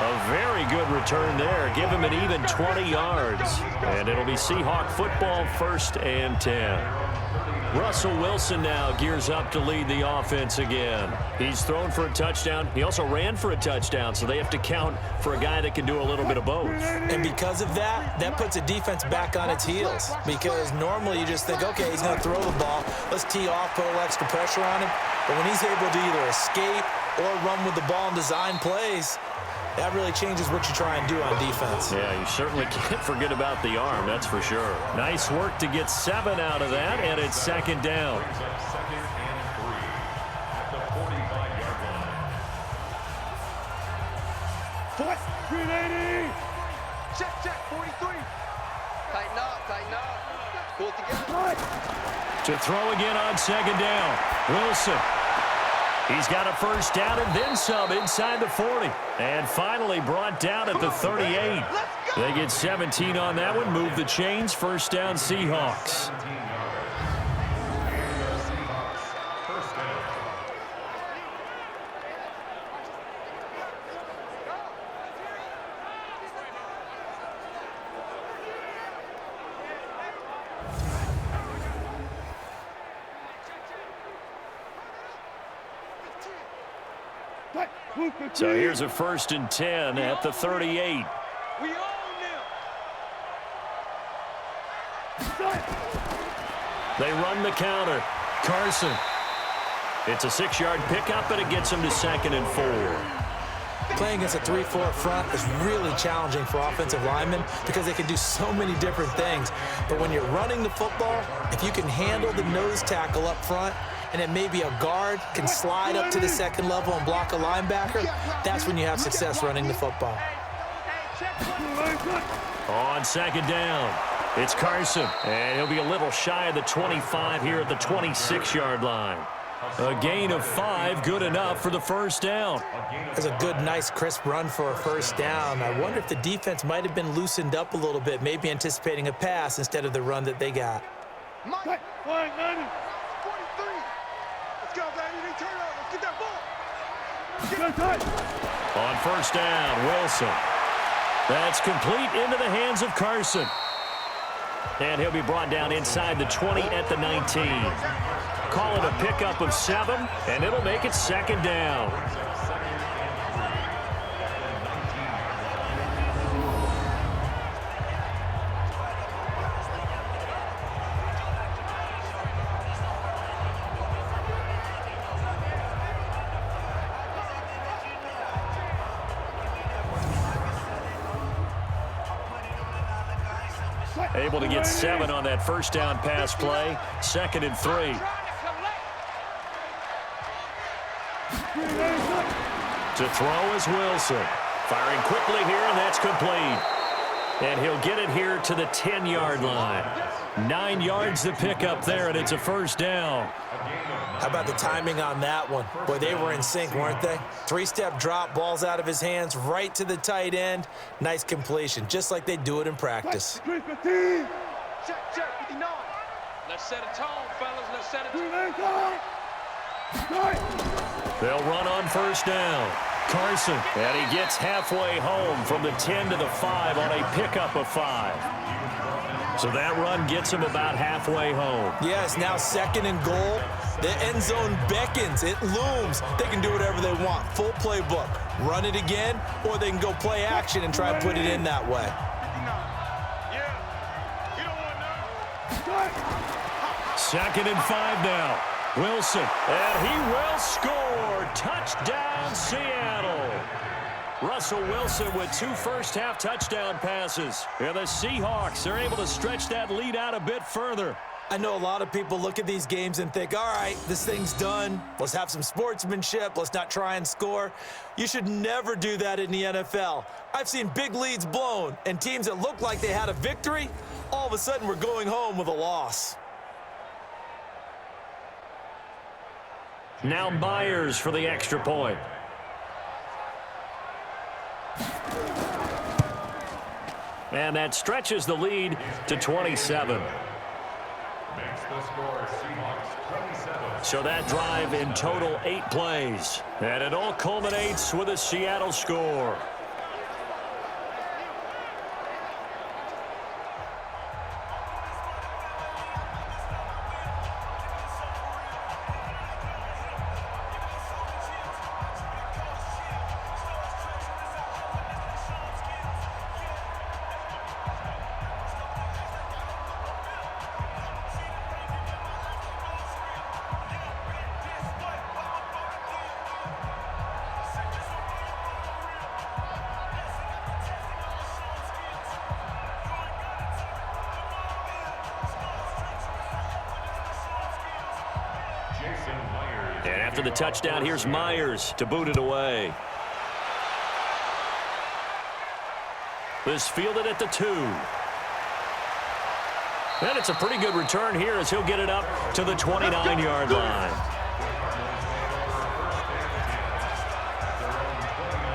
A very good return there. Give him an even 20 yards. And it'll be Seahawk football, 1st and 10. Russell Wilson now gears up to lead the offense again. He's thrown for a touchdown. He also ran for a touchdown, so they have to count for a guy that can do a little bit of both. And because of that, that puts a defense back on its heels. Because normally you just think, okay, he's going to throw the ball. Let's tee off, put a little extra pressure on him. But when he's able to either escape or run with the ball and design plays, that really changes what you try and do on defense. Yeah, you certainly can't forget about the arm, that's for sure. Nice work to get 7 out of that, and it's 2nd down. Fourth, 380. Check, 43. Tighten up. Pull it together. To throw again on 2nd down. Wilson. He's got a first down and then some inside the 40. And finally brought down at the 38. They get 17 on that one. Move the chains. First down, Seahawks. So here's a 1st and 10 at the 38. We own them. They run the counter. Carson. It's a 6-yard pickup, and it gets him to 2nd and 4. Playing against a 3-4 front is really challenging for offensive linemen because they can do so many different things. But when you're running the football, if you can handle the nose tackle up front, and then maybe a guard can slide up to the 2nd level and block a linebacker, that's when you have success running the football. On 2nd down, it's Carson, and he'll be a little shy of the 25 here at the 26-yard line. A gain of 5, good enough for the 1st down. That's a good, nice, crisp run for a 1st down. I wonder if the defense might have been loosened up a little bit, maybe anticipating a pass instead of the run that they got. Mike, 43. Let's go, baby. They turn over. Let's get that ball. On 1st down, Wilson. That's complete into the hands of Carson. And he'll be brought down inside the 20 at the 19. Call it a pickup of 7, and it'll make it 2nd down. Able to get 7 on that 1st down pass play. 2nd and 3. To throw is Wilson. Firing quickly here, and that's complete. And he'll get it here to the 10-yard line. 9 yards to pick up there, and it's a 1st down. How about the timing on that one? Boy, they were in sync, weren't they? 3-step drop, ball's out of his hands, right to the tight end. Nice completion, just like they do it in practice. Check, 59. Let's set a tone, fellas. Let's set a tone. They'll run on 1st down. Carson, and he gets halfway home from the 10 to the 5 on a pickup of 5. So that run gets him about halfway home. Yes, now 2nd and goal. The end zone beckons. It looms. They can do whatever they want. Full playbook. Run it again, or they can go play action and try and put it in that way. 2nd and 5 now. Wilson, and he will score. Touchdown, Seattle. Russell Wilson with 2 first-half touchdown passes. And the Seahawks are able to stretch that lead out a bit further. I know a lot of people look at these games and think, all right, this thing's done. Let's have some sportsmanship. Let's not try and score. You should never do that in the NFL. I've seen big leads blown, and teams that looked like they had a victory, all of a sudden were going home with a loss. Now Myers for the extra point. And that stretches the lead to 27. Makes the score Seahawks 27. So that drive in total 8 plays. And it all culminates with a Seattle score. And after the touchdown, here's Myers to boot it away. This fielded at the 2. And it's a pretty good return here as he'll get it up to the 29-yard line.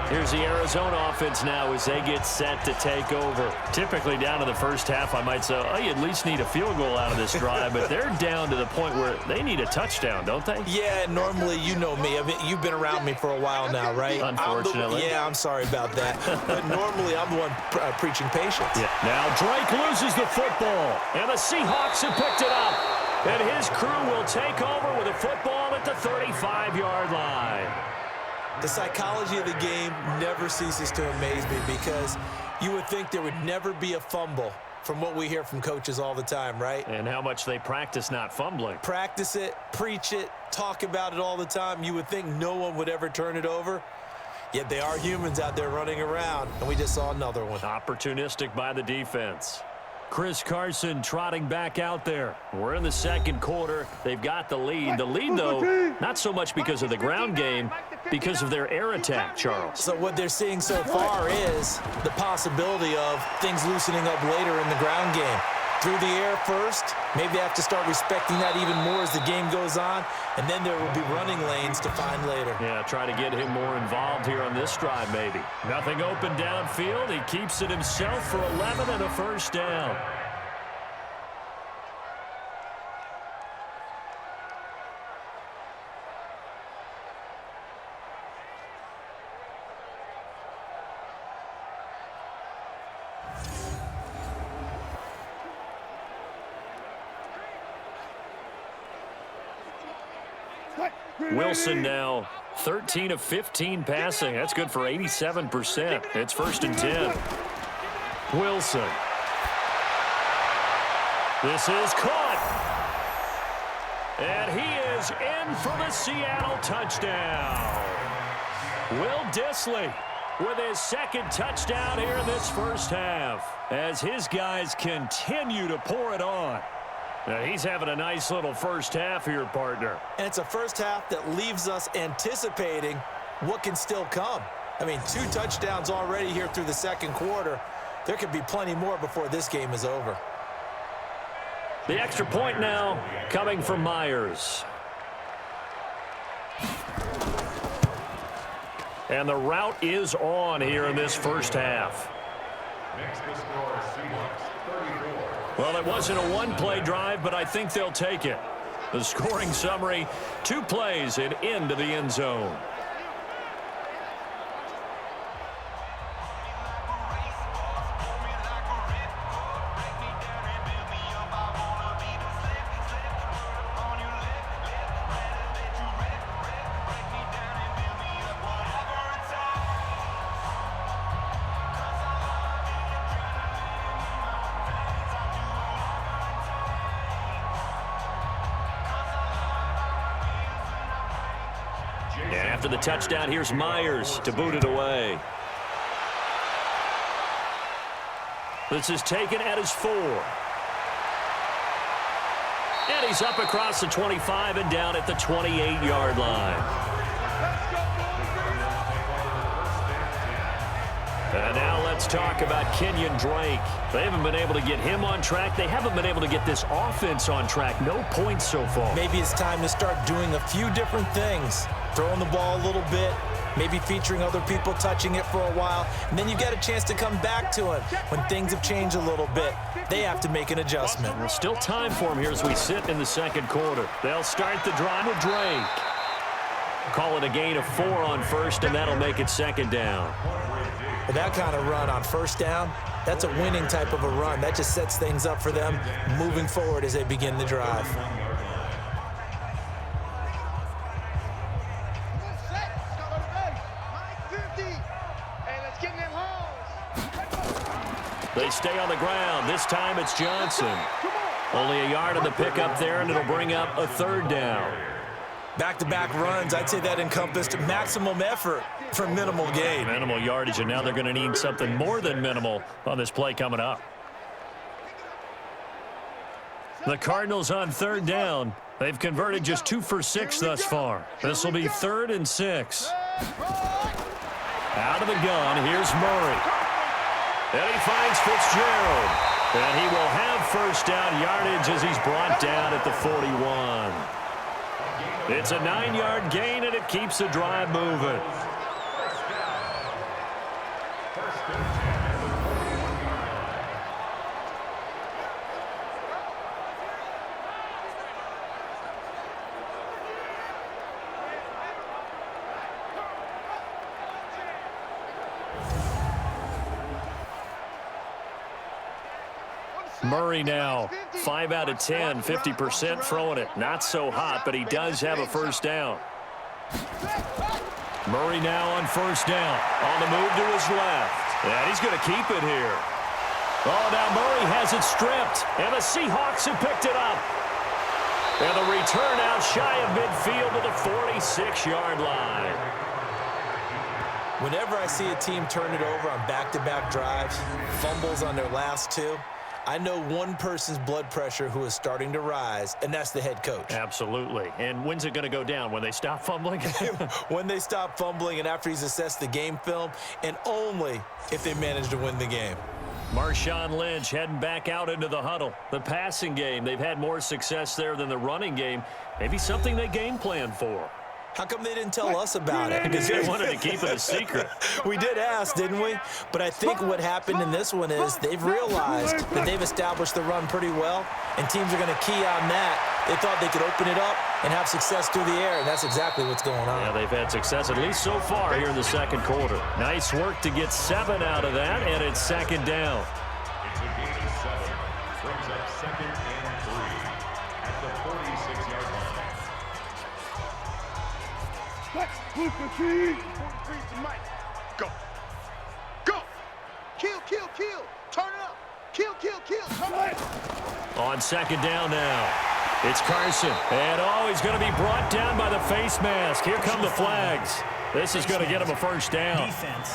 Here's the Arizona offense now as they get set to take over. Typically down to the first half, I might say, oh, you at least need a field goal out of this drive, but they're down to the point where they need a touchdown, don't they? Yeah, normally, you know me. I mean, you've been around me for a while now, right? Unfortunately. I'm sorry about that. But normally, I'm the one preaching patience. Yeah. Now Drake loses the football, and the Seahawks have picked it up. And his crew will take over with a football at the 35-yard line. The psychology of the game never ceases to amaze me because you would think there would never be a fumble from what we hear from coaches all the time, right? And how much they practice not fumbling. Practice it, preach it, talk about it all the time. You would think no one would ever turn it over. Yet they are humans out there running around, and we just saw another one. Opportunistic by the defense. Chris Carson trotting back out there. We're in the second quarter. They've got the lead. The lead, though, not so much because of the ground game, because of their air attack, Charles. So what they're seeing so far is the possibility of things loosening up later in the ground game. Through the air first, maybe they have to start respecting that even more as the game goes on, and then there will be running lanes to find later. Yeah, try to get him more involved here on this drive, maybe. Nothing open downfield. He keeps it himself for 11 and a first down. Wilson now 13 of 15 passing. That's good for 87%. It's 1st and 10. Wilson. This is caught. And he is in for the Seattle touchdown. Will Dissly with his second touchdown here in this first half as his guys continue to pour it on. Now, he's having a nice little first half here, partner. And it's a first half that leaves us anticipating what can still come. I mean, 2 touchdowns already here through the second quarter. There could be plenty more before this game is over. The extra point now coming from Myers. And the route is on here in this first half. Next to score, Seahawks, 34. Well, it wasn't a one-play drive, but I think they'll take it. The scoring summary, 2 plays and into the end zone. And after the touchdown, here's Myers to boot it away. This is taken at his 4. And he's up across the 25 and down at the 28-yard line. And now let's talk about Kenyon Drake. They haven't been able to get him on track. They haven't been able to get this offense on track. No points so far. Maybe it's time to start doing a few different things. Throwing the ball a little bit, maybe featuring other people touching it for a while, and then you get a chance to come back to him when things have changed a little bit. They have to make an adjustment. There's still time for him here as we sit in the second quarter. They'll start the drive with Drake. Call it a gain of 4 on first, and that'll make it second down. But that kind of run on first down, that's a winning type of a run. That just sets things up for them moving forward as they begin the drive. They stay on the ground. This time it's Johnson. Only a yard on the pickup there, and it'll bring up a 3rd down. Back-to-back runs, I'd say that encompassed maximum effort for minimal gain. Minimal yardage, and now they're going to need something more than minimal on this play coming up. The Cardinals on 3rd down. They've converted just 2 for 6 thus far. This will be 3rd and 6. Out of the gun, here's Murray. And he finds Fitzgerald. And he will have first down yardage as he's brought down at the 41. It's a 9-yard gain, and it keeps the drive moving. Murray now 5 out of 10, 50% throwing it. Not so hot, but he does have a first down. Murray now on first down. On the move to his left. And he's going to keep it here. Oh, now Murray has it stripped. And the Seahawks have picked it up. And the return out shy of midfield to the 46-yard line. Whenever I see a team turn it over on back-to-back drives, fumbles on their last two, I know one person's blood pressure who is starting to rise, and that's the head coach. Absolutely. And when's it going to go down? When they stop fumbling? When they stop fumbling and after he's assessed the game film, and only if they manage to win the game. Marshawn Lynch heading back out into the huddle. The passing game, they've had more success there than the running game. Maybe something they game plan for. How come they didn't tell us about it? Because they wanted to keep it a secret. We did ask, didn't we? But I think what happened in this one is they've realized that they've established the run pretty well, and teams are going to key on that. They thought they could open it up and have success through the air, and that's exactly what's going on. Yeah, they've had success, at least so far, here in the second quarter. Nice work to get 7 out of that, and it's second down. It's a gain of 7. Brings up 2nd and 3 at the 46-yard line. Move the key. 43 to Mike. Go. Go. Kill, kill, kill. Turn it up. Kill, kill, kill. Turn it up. On second down now. It's Carson. And, oh, he's going to be brought down by the face mask. Here come the flags. This is going to get him a first down. Defense.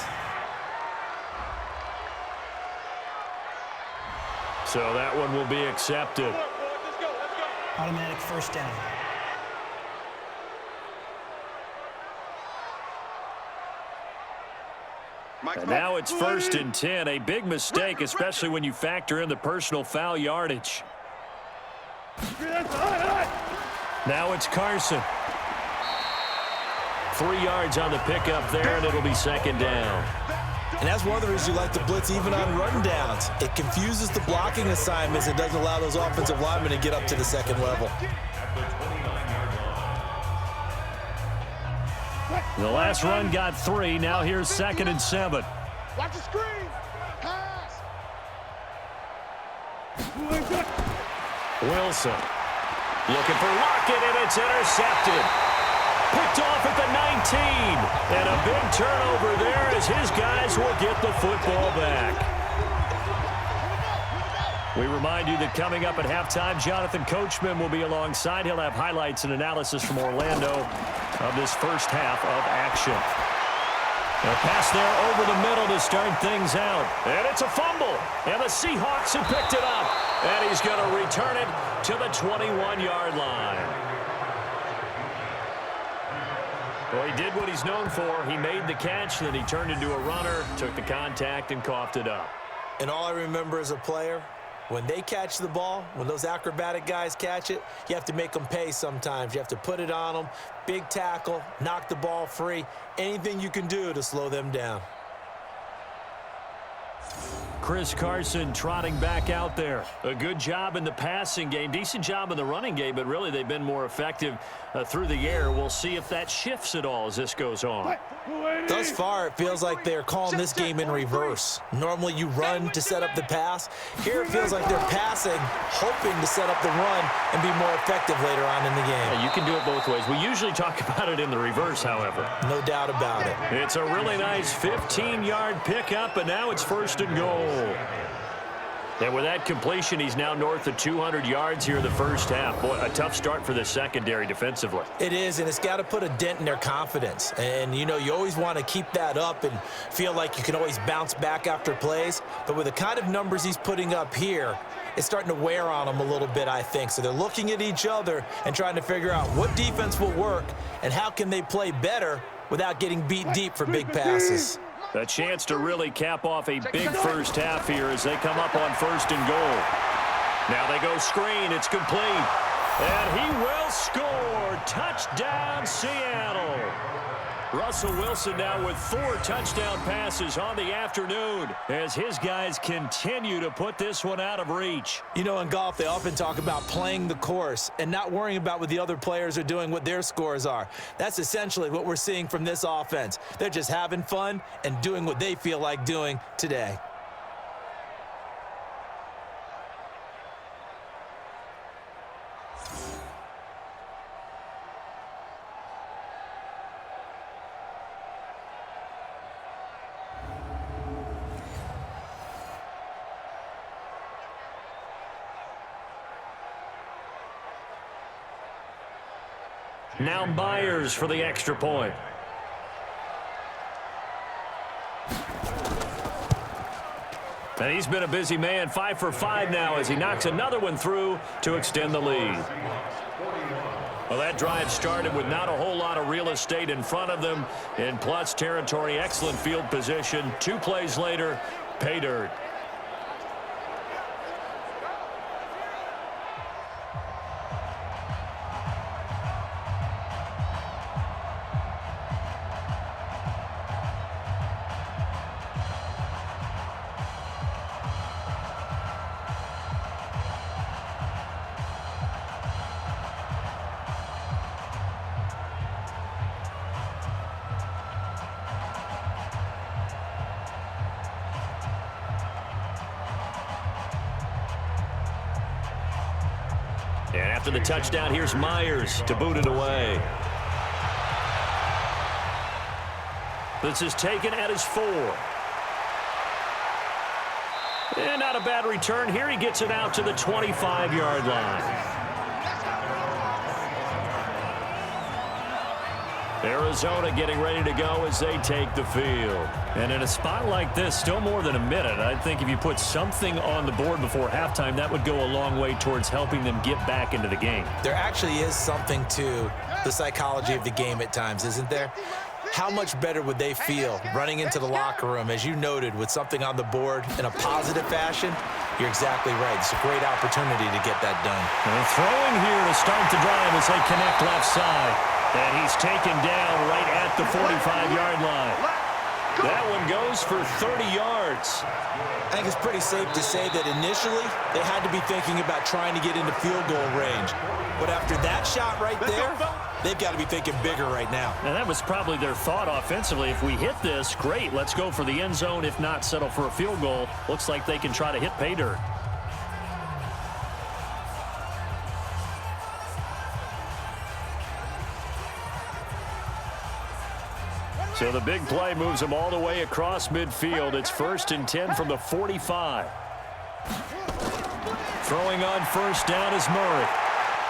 So that one will be accepted. Let's go. Automatic first down. And now it's 1st and 10. A big mistake, especially when you factor in the personal foul yardage. Now it's Carson. 3 yards on the pickup there, and it'll be second down. And that's one of the reasons you like to blitz even on run downs. It confuses the blocking assignments and doesn't allow those offensive linemen to get up to the second level. The last run got 3. Now here's 2nd and 7. Watch the screen. Pass. Wilson looking for Lockett, and it's intercepted. Picked off at the 19. And a big turnover there as his guys will get the football back. We remind you that coming up at halftime, Jonathan Coachman will be alongside. He'll have highlights and analysis from Orlando of this first half of action. A pass there over the middle to start things out. And it's a fumble. And the Seahawks have picked it up. And he's going to return it to the 21-yard line. Well, he did what he's known for. He made the catch, then he turned into a runner, took the contact, and coughed it up. And all I remember as a player, when they catch the ball, when those acrobatic guys catch it, you have to make them pay sometimes. You have to put it on them, big tackle, knock the ball free, anything you can do to slow them down. Chris Carson trotting back out there. A good job in the passing game, decent job in the running game, but really they've been more effective through the air. We'll see if that shifts at all as this goes on. Thus far, it feels like they're calling this game in reverse. Normally you run to set up the pass. Here it feels like they're passing, hoping to set up the run and be more effective later on in the game. Yeah, you can do it both ways. We usually talk about it in the reverse, however. No doubt about it. It's a really nice 15-yard pickup, and now it's 1st and goal. And with that completion, he's now north of 200 yards here in the first half. Boy, a tough start for the secondary defensively. It is, and it's got to put a dent in their confidence. And, you know, you always want to keep that up and feel like you can always bounce back after plays. But with the kind of numbers he's putting up here, it's starting to wear on them a little bit, I think. So they're looking at each other and trying to figure out what defense will work and how can they play better without getting beat deep for big passes. A chance to really cap off a big first half here as they come up on 1st and goal. Now they go screen. It's complete. And he will score. Touchdown, Seattle. Russell Wilson now with 4 touchdown passes on the afternoon as his guys continue to put this one out of reach. You know, in golf, they often talk about playing the course and not worrying about what the other players are doing, what their scores are. That's essentially what we're seeing from this offense. They're just having fun and doing what they feel like doing today. Now Myers for the extra point. And he's been a busy man, 5 for 5 now as he knocks another one through to extend the lead. Well, that drive started with not a whole lot of real estate in front of them. In plus territory, excellent field position. 2 plays later, pay dirt. And after the touchdown, here's Myers to boot it away. This is taken at his 4. And not a bad return. Here he gets it out to the 25-yard line. Arizona getting ready to go as they take the field. And in a spot like this, still more than a minute, I think if you put something on the board before halftime, that would go a long way towards helping them get back into the game. There actually is something to the psychology of the game at times, isn't there? How much better would they feel running into the locker room, as you noted, with something on the board in a positive fashion? You're exactly right. It's a great opportunity to get that done. And throwing here to start the drive as they connect left side. And he's taken down right at the 45-yard line. That one goes for 30 yards. I think it's pretty safe to say that initially they had to be thinking about trying to get into field goal range. But after that shot right there, they've got to be thinking bigger right now. And that was probably their thought offensively. If we hit this, great, let's go for the end zone. If not, settle for a field goal. Looks like they can try to hit pay dirt. So the big play moves them all the way across midfield. It's 1st and 10 from the 45. Throwing on first down is Murray.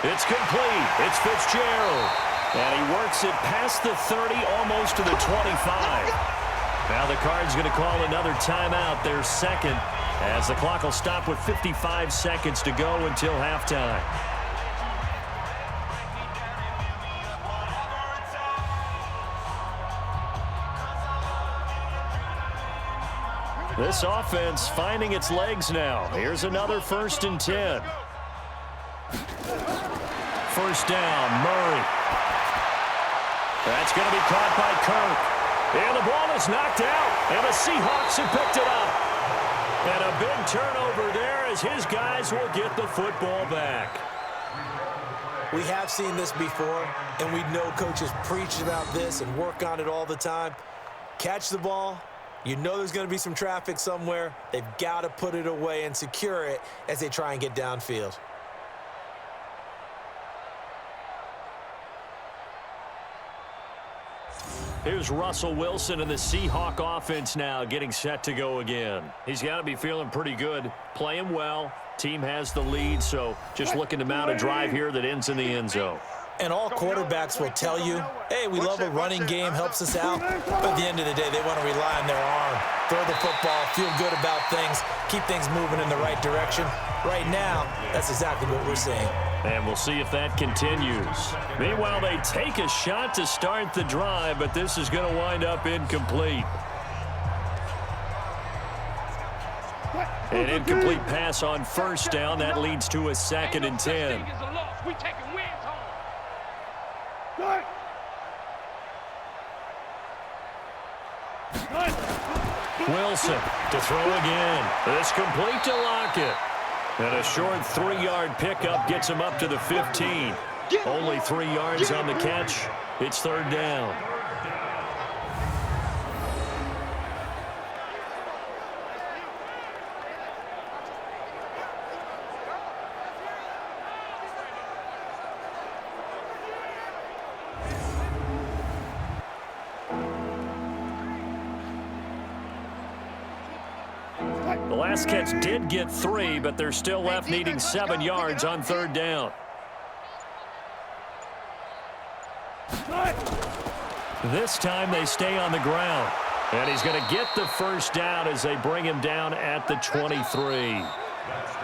It's complete. It's Fitzgerald. And he works it past the 30, almost to the 25. Now the Cards going to call another timeout, their second, as the clock will stop with 55 seconds to go until halftime. This offense finding its legs now. Here's another 1st and 10. First down, Murray. That's going to be caught by Kirk. And the ball is knocked out, and the Seahawks have picked it up. And a big turnover there as his guys will get the football back. We have seen this before, and we know coaches preach about this and work on it all the time. Catch the ball. You know there's going to be some traffic somewhere. They've got to put it away and secure it as they try and get downfield. Here's Russell Wilson and the Seahawk offense now getting set to go again. He's got to be feeling pretty good, playing well. Team has the lead, so just looking to mount a drive here that ends in the end zone. And all quarterbacks will tell you, hey, we love a running game, helps us out. But at the end of the day, they want to rely on their arm. Throw the football, feel good about things, keep things moving in the right direction. Right now, that's exactly what we're seeing. And we'll see if that continues. Meanwhile, they take a shot to start the drive, but this is going to wind up incomplete. An incomplete pass on first down. That leads to a 2nd and 10. Wilson to throw again. It's complete to Lockett. And a short 3-yard pickup gets him up to the 15. Only 3 yards on the catch. It's 3rd down. The last catch did get 3, but they're still left needing 7 yards on 3rd down. This time they stay on the ground. And he's going to get the first down as they bring him down at the 23.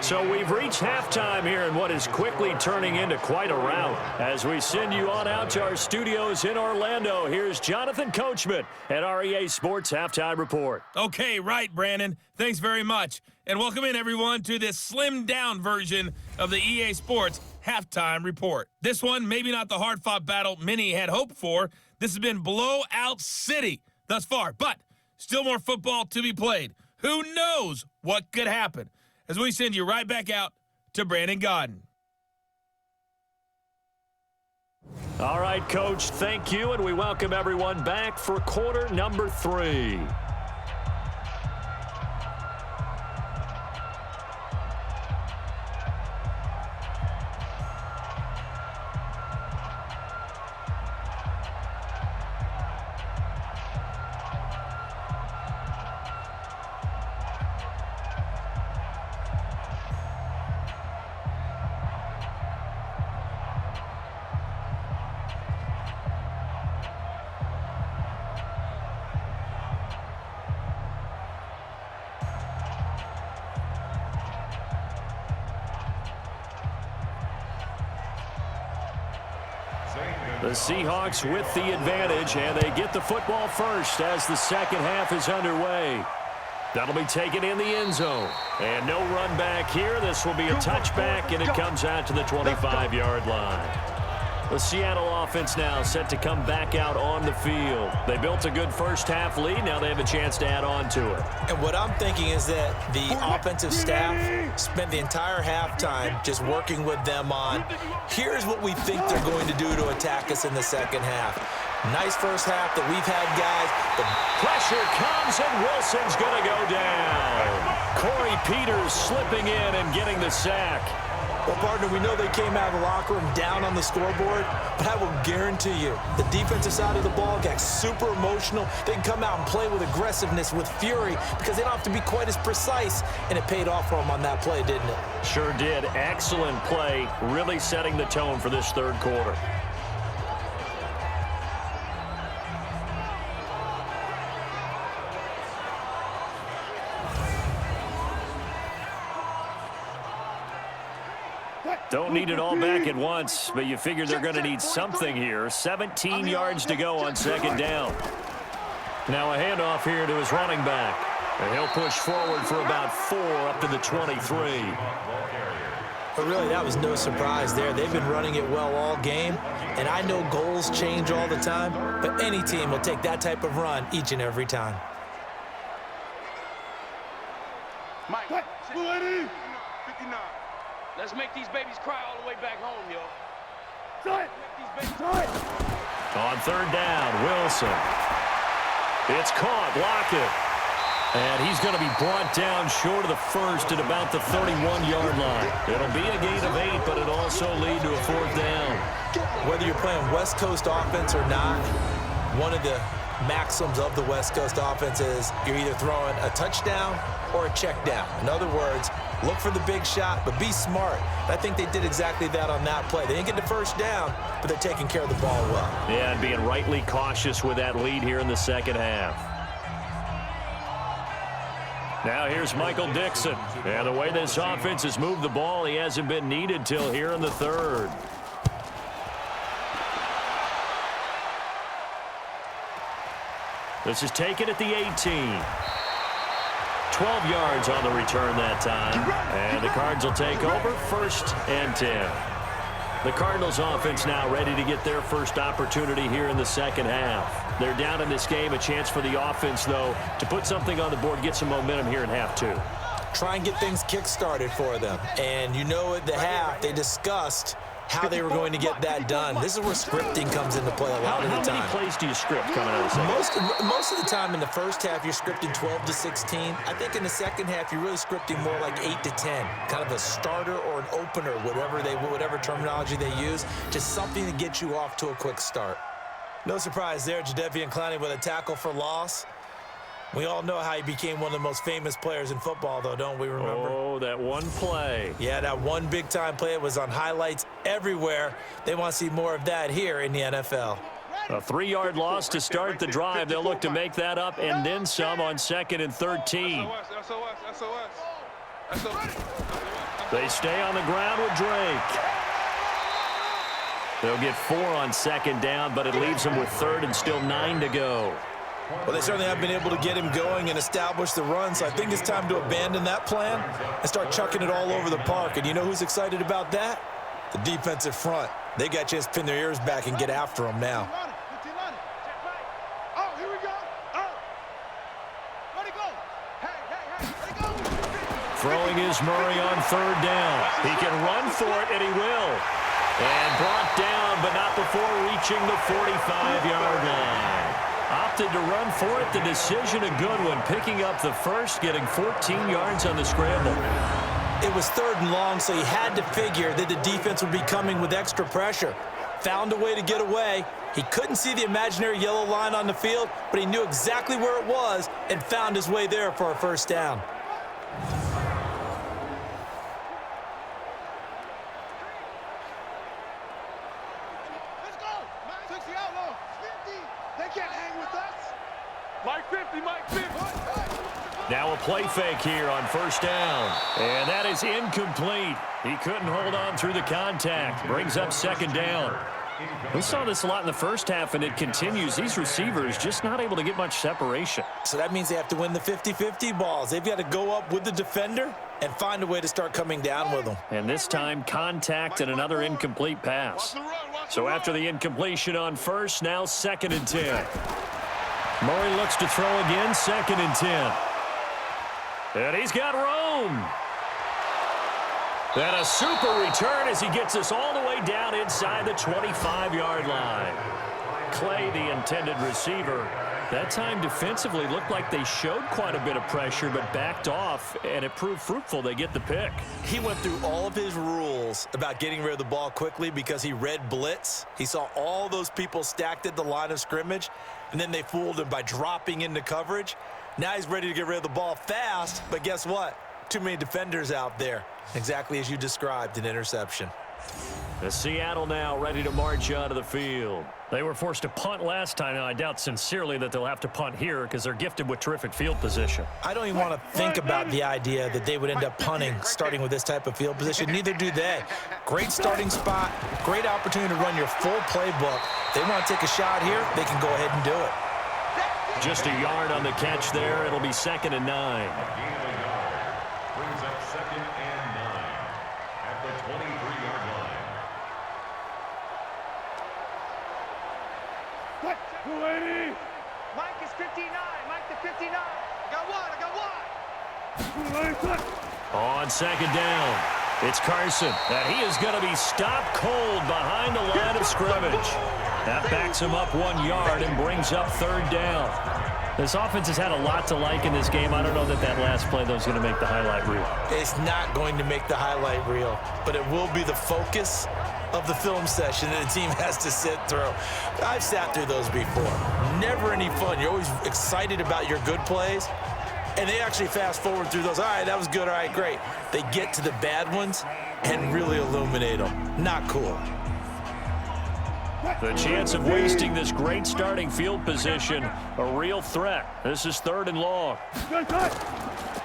So we've reached halftime here in what is quickly turning into quite a rout. As we send you on out to our studios in Orlando, here's Jonathan Coachman at our EA Sports Halftime Report. Okay, right, Brandon. Thanks very much. And welcome in, everyone, to this slimmed-down version of the EA Sports Halftime Report. This one, maybe not the hard-fought battle many had hoped for. This has been blowout city thus far, but still more football to be played. Who knows what could happen? As we send you right back out to Brandon Godden. All right, Coach, thank you, and we welcome everyone back for quarter number 3. The Seahawks with the advantage, and they get the football first as the second half is underway. That'll be taken in the end zone. And no run back here. This will be a touchback, and it comes out to the 25-yard line. The Seattle offense now set to come back out on the field. They built a good first-half lead. Now they have a chance to add on to it. And what I'm thinking is that the offensive staff spent the entire halftime just working with them on, here's what we think they're going to do to attack us in the second half. Nice first half that we've had, guys. The pressure comes, and Wilson's going to go down. Corey Peters slipping in and getting the sack. Well, partner, we know they came out of the locker room down on the scoreboard, but I will guarantee you the defensive side of the ball got super emotional. They can come out and play with aggressiveness, with fury, because they don't have to be quite as precise, and it paid off for them on that play, didn't it? Sure did. Excellent play, really setting the tone for this third quarter. Don't need it all back at once, but you figure they're going to need something here. 17 yards to go on second down. Now a handoff here to his running back. And he'll push forward for about 4 up to the 23. But really, that was no surprise there. They've been running it well all game, and I know goals change all the time, but any team will take that type of run each and every time. Mike, 59. Let's make these babies cry all the way back home, yo. On third down, Wilson. It's caught, Lockett. And he's going to be brought down short of the first at about the 31-yard line. It'll be a gain of 8, but it'll also lead to a fourth down. Whether you're playing West Coast offense or not, one of the maxims of the West Coast offense is you're either throwing a touchdown or a check down. In other words, look for the big shot, but be smart. I think they did exactly that on that play. They didn't get the first down, but they're taking care of the ball well. Yeah, and being rightly cautious with that lead here in the second half. Now here's Michael Dixon. And the way this offense has moved the ball, he hasn't been needed till here in the third. This is taken at the 18. 12 yards on the return that time. And the Cards will take over, 1st and 10. The Cardinals offense now ready to get their first opportunity here in the second half. They're down in this game, a chance for the offense, though, to put something on the board, get some momentum here in half 2. Try and get things kick-started for them. And you know at the half, they discussed how they were going to get that done. This is where scripting comes into play a lot of the time. How many plays do you script coming out of the second? Most of the time in the first half, you're scripting 12 to 16. I think in the second half, you're really scripting more like 8 to 10. Kind of a starter or an opener, whatever terminology they use. Just something to get you off to a quick start. No surprise there, Jadeveon Clowney with a tackle for loss. We all know how he became one of the most famous players in football, though, don't we remember? Oh, that one play. Yeah, that one big-time play was on highlights everywhere. They want to see more of that here in the NFL. A 3-yard loss to start the drive. They'll look to make that up and then some on 2nd and 13. They stay on the ground with Drake. They'll get 4 on 2nd down, but it leaves them with 3rd and still 9 to go. Well, they certainly have been able to get him going and establish the run, so I think it's time to abandon that plan and start chucking it all over the park. And you know who's excited about that? The defensive front. They got a chance to pin their ears back and get after him now. Oh, here we go. Oh. Let it go. Hey, let it go. Throwing is Murray on 3rd down. He can run for it, and he will. And brought down, but not before reaching the 45-yard line. Opted to run for it. The decision a good one. Picking up the first, getting 14 yards on the scramble. It was 3rd and long, so he had to figure that the defense would be coming with extra pressure. Found a way to get away. He couldn't see the imaginary yellow line on the field, but he knew exactly where it was and found his way there for a first down. Let's go. 60 outlaw. 50. They can't hang with us. Mike 50, Mike 50. Now a play fake here on 1st down. And that is incomplete. He couldn't hold on through the contact. Brings up 2nd down. We saw this a lot in the first half, and it continues. These receivers just not able to get much separation. So that means they have to win the 50-50 balls. They've got to go up with the defender and find a way to start coming down with them. And this time, contact and another incomplete pass. So after the incompletion on 1st, now 2nd and 10. Murray looks to throw again, 2nd and 10. And he's got Rome. And a super return as he gets us all the way down inside the 25-yard line. Clay, the intended receiver. That time defensively looked like they showed quite a bit of pressure but backed off, and it proved fruitful. They get the pick. He went through all of his rules about getting rid of the ball quickly because he read blitz. He saw all those people stacked at the line of scrimmage, and then they fooled him by dropping into coverage. Now he's ready to get rid of the ball fast, but guess what? Too many defenders out there. Exactly as you described, an interception. The Seattle now ready to march out of the field. They were forced to punt last time. Now, I doubt sincerely that they'll have to punt here because they're gifted with terrific field position. I don't even want to think about the idea that they would end up punting starting with this type of field position. Neither do they. Great starting spot, great opportunity to run your full playbook. They want to take a shot here, they can go ahead and do it. Just a yard on the catch there. It'll be 2nd and 9. Brings up 2nd and 9 at the 23-yard line. What? 280. Mike is 59. Mike the 59. I got one. On 2nd down, it's Carson. And he is going to be stopped cold behind the line of scrimmage. That backs him up 1 yard and brings up 3rd down. This offense has had a lot to like in this game. I don't know that that last play, though, is going to make the highlight reel. It's not going to make the highlight reel, but it will be the focus of the film session that the team has to sit through. I've sat through those before. Never any fun. You're always excited about your good plays, and they actually fast forward through those. All right, that was good. All right, great. They get to the bad ones and really illuminate them. Not cool. The chance of wasting this great starting field position, a real threat. This is 3rd and long.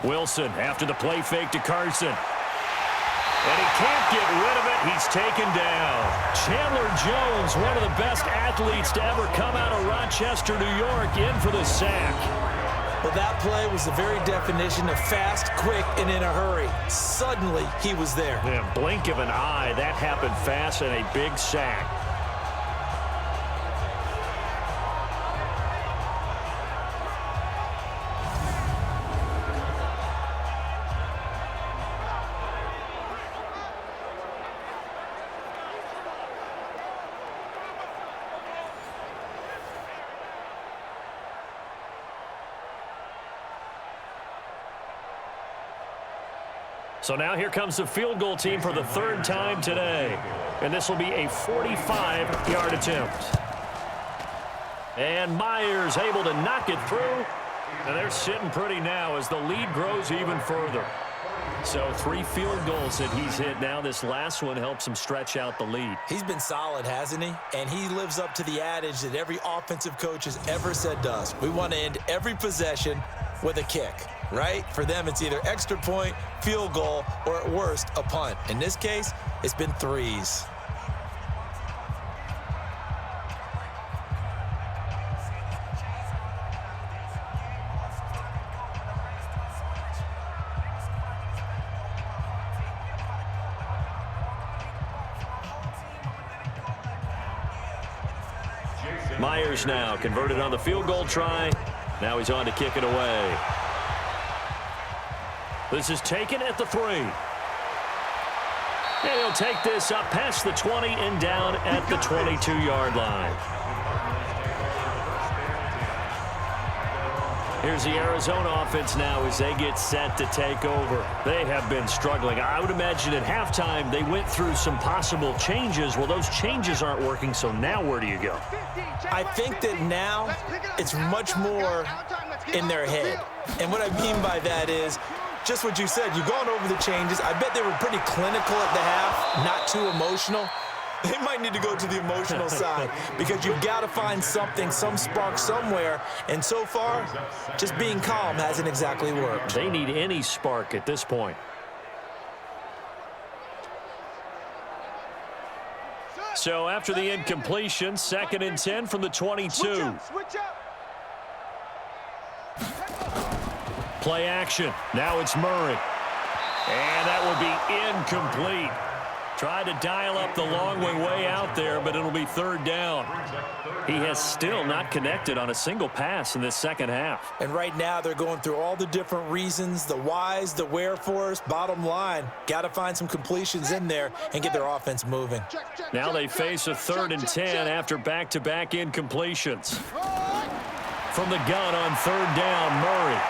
Wilson after the play fake to Carson. And he can't get rid of it. He's taken down. Chandler Jones, one of the best athletes to ever come out of Rochester, New York, in for the sack. Well, that play was the very definition of fast, quick, and in a hurry. Suddenly, he was there. In a blink of an eye, that happened fast and a big sack. So now here comes the field goal team for the 3rd time today. And this will be a 45-yard attempt. And Myers able to knock it through. And they're sitting pretty now as the lead grows even further. So 3 field goals that he's hit now. This last one helps him stretch out the lead. He's been solid, hasn't he? And he lives up to the adage that every offensive coach has ever said to us. We want to end every possession with a kick, right? For them, it's either extra point, field goal, or at worst, a punt. In this case, it's been 3s. Myers now converted on the field goal try. Now he's on to kick it away. This is taken at the 3. And he'll take this up past the 20 and down at the 22-yard line. Here's the Arizona offense now as they get set to take over. They have been struggling. I would imagine at halftime they went through some possible changes. Well, those changes aren't working, so now where do you go? I think that now it's much more in their head. And what I mean by that is just what you said. You've gone over the changes. I bet they were pretty clinical at the half, not too emotional. They might need to go to the emotional side because you've got to find something, some spark somewhere. And so far, just being calm hasn't exactly worked. They need any spark at this point. So after the incompletion, 2nd and 10 from the 22. Play action. Now it's Murray. And that will be incomplete. Tried to dial up the long way out there, but it'll be 3rd down. He has still not connected on a single pass in this second half. And right now they're going through all the different reasons, the whys, the wherefores. Bottom line, got to find some completions in there and get their offense moving. Now they face a 3rd and 10 after back-to-back incompletions. From the gun on 3rd down, Murray.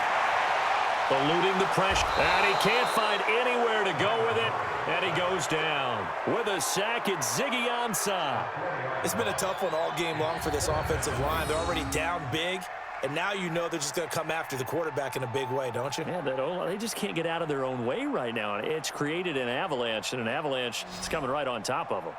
Eluding the pressure. And he can't find anywhere to go with it. And he goes down. With a sack, it's Ziggy Ansah. It's been a tough one all game long for this offensive line. They're already down big, and now you know they're just going to come after the quarterback in a big way, don't you? Yeah, they just can't get out of their own way right now. It's created an avalanche, and an avalanche is coming right on top of them.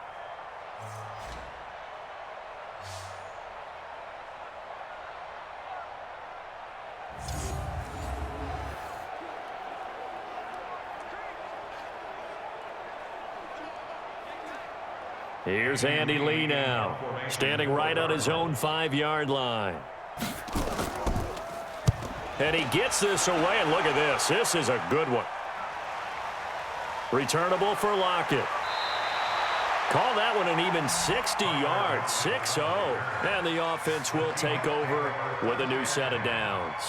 Here's Andy Lee now, standing right on his own 5-yard line. And he gets this away, and look at this. This is a good one. Returnable for Lockett. Call that one an even 60 yards, 6-0. And the offense will take over with a new set of downs.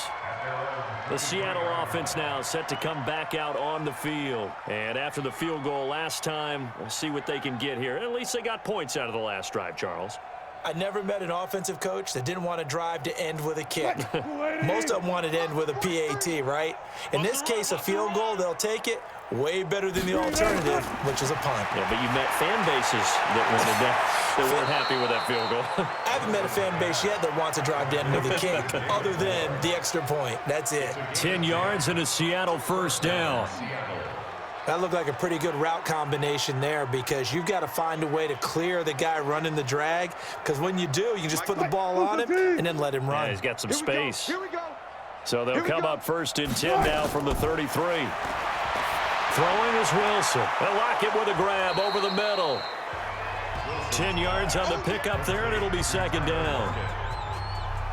The Seattle offense now set to come back out on the field. And after the field goal last time, we'll see what they can get here. At least they got points out of the last drive, Charles. I never met an offensive coach that didn't want to drive to end with a kick. Most of them wanted to end with a PAT, right? In this case, a field goal, they'll take it. Way better than the alternative, which is a punt. Yeah, but you met fan bases that wanted that, that weren't happy with that field goal. I haven't met a fan base yet that wants to drive to end with a kick, other than the extra point. That's it. 10 yards and a Seattle 1st down. That looked like a pretty good route combination there because you've got to find a way to clear the guy running the drag, because when you do, you can just put the ball on him and then let him run. Yeah, he's got some space. So they'll come up 1st and 10 now from the 33. Throwing is Wilson. And Lockett with a grab over the middle. 10 yards on the pickup there, and it'll be 2nd down.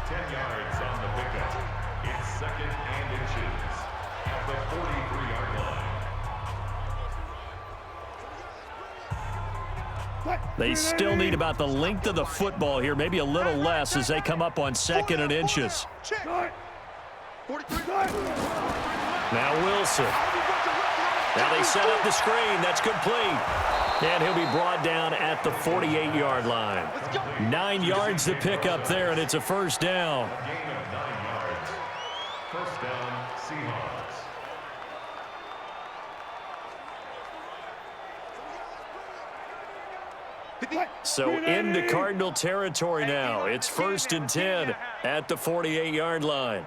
10 yards on the pickup. It's 2nd and inches at the 43-yard line. They still need about the length of the football here, maybe a little less as they come up on 2nd and inches. Now Wilson. Now they set up the screen. That's complete. And he'll be brought down at the 48-yard line. 9 yards to pick up there, and it's a 1st down. Gain of 9 yards. 1st down, Seahawks. So into Cardinal territory now. It's 1st and 10 at the 48-yard line.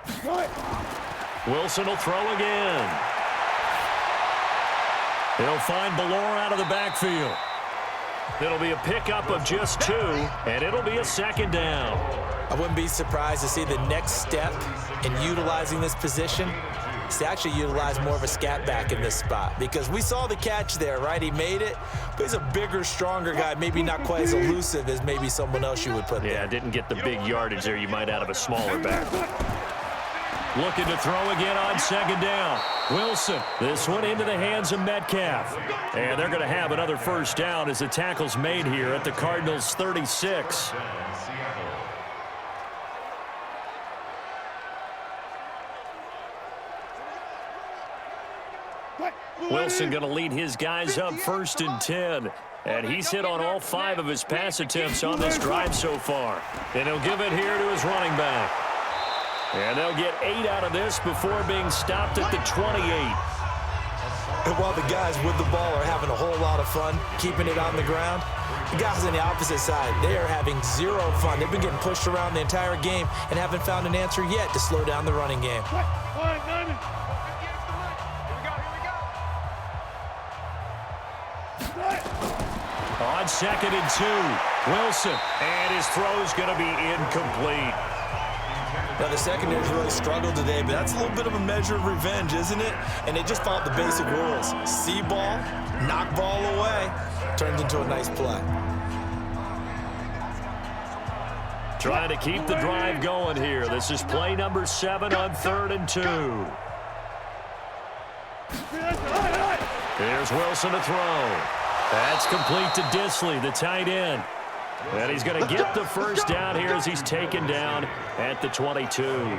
Wilson will throw again. He'll find Ballore out of the backfield. It'll be a pickup of just 2, and it'll be a 2nd down. I wouldn't be surprised to see the next step in utilizing this position is to actually utilize more of a scat back in this spot, because we saw the catch there, right? He made it, but he's a bigger, stronger guy, maybe not quite as elusive as maybe someone else you would put there. Yeah, didn't get the big yardage there you might out of a smaller back. Looking to throw again on 2nd down. Wilson, this one into the hands of Metcalf. And they're going to have another 1st down as the tackle's made here at the Cardinals' 36. Wilson going to lead his guys up 1st and 10. And he's hit on all 5 of his pass attempts on this drive so far. And he'll give it here to his running back. And they'll get 8 out of this before being stopped at the 28. And while the guys with the ball are having a whole lot of fun keeping it on the ground, the guys on the opposite side, they are having 0 fun. They've been getting pushed around the entire game and haven't found an answer yet to slow down the running game. On 2nd and 2, Wilson, and his throw's going to be incomplete. Now, the secondary's really struggled today, but that's a little bit of a measure of revenge, isn't it? And they just followed the basic rules. See ball, knock ball away, turns into a nice play. Trying to keep the drive going here. This is play number 7 on 3rd and 2. Here's Wilson to throw. That's complete to Disley, the tight end. And he's going to get the 1st down here as he's taken down at the 22.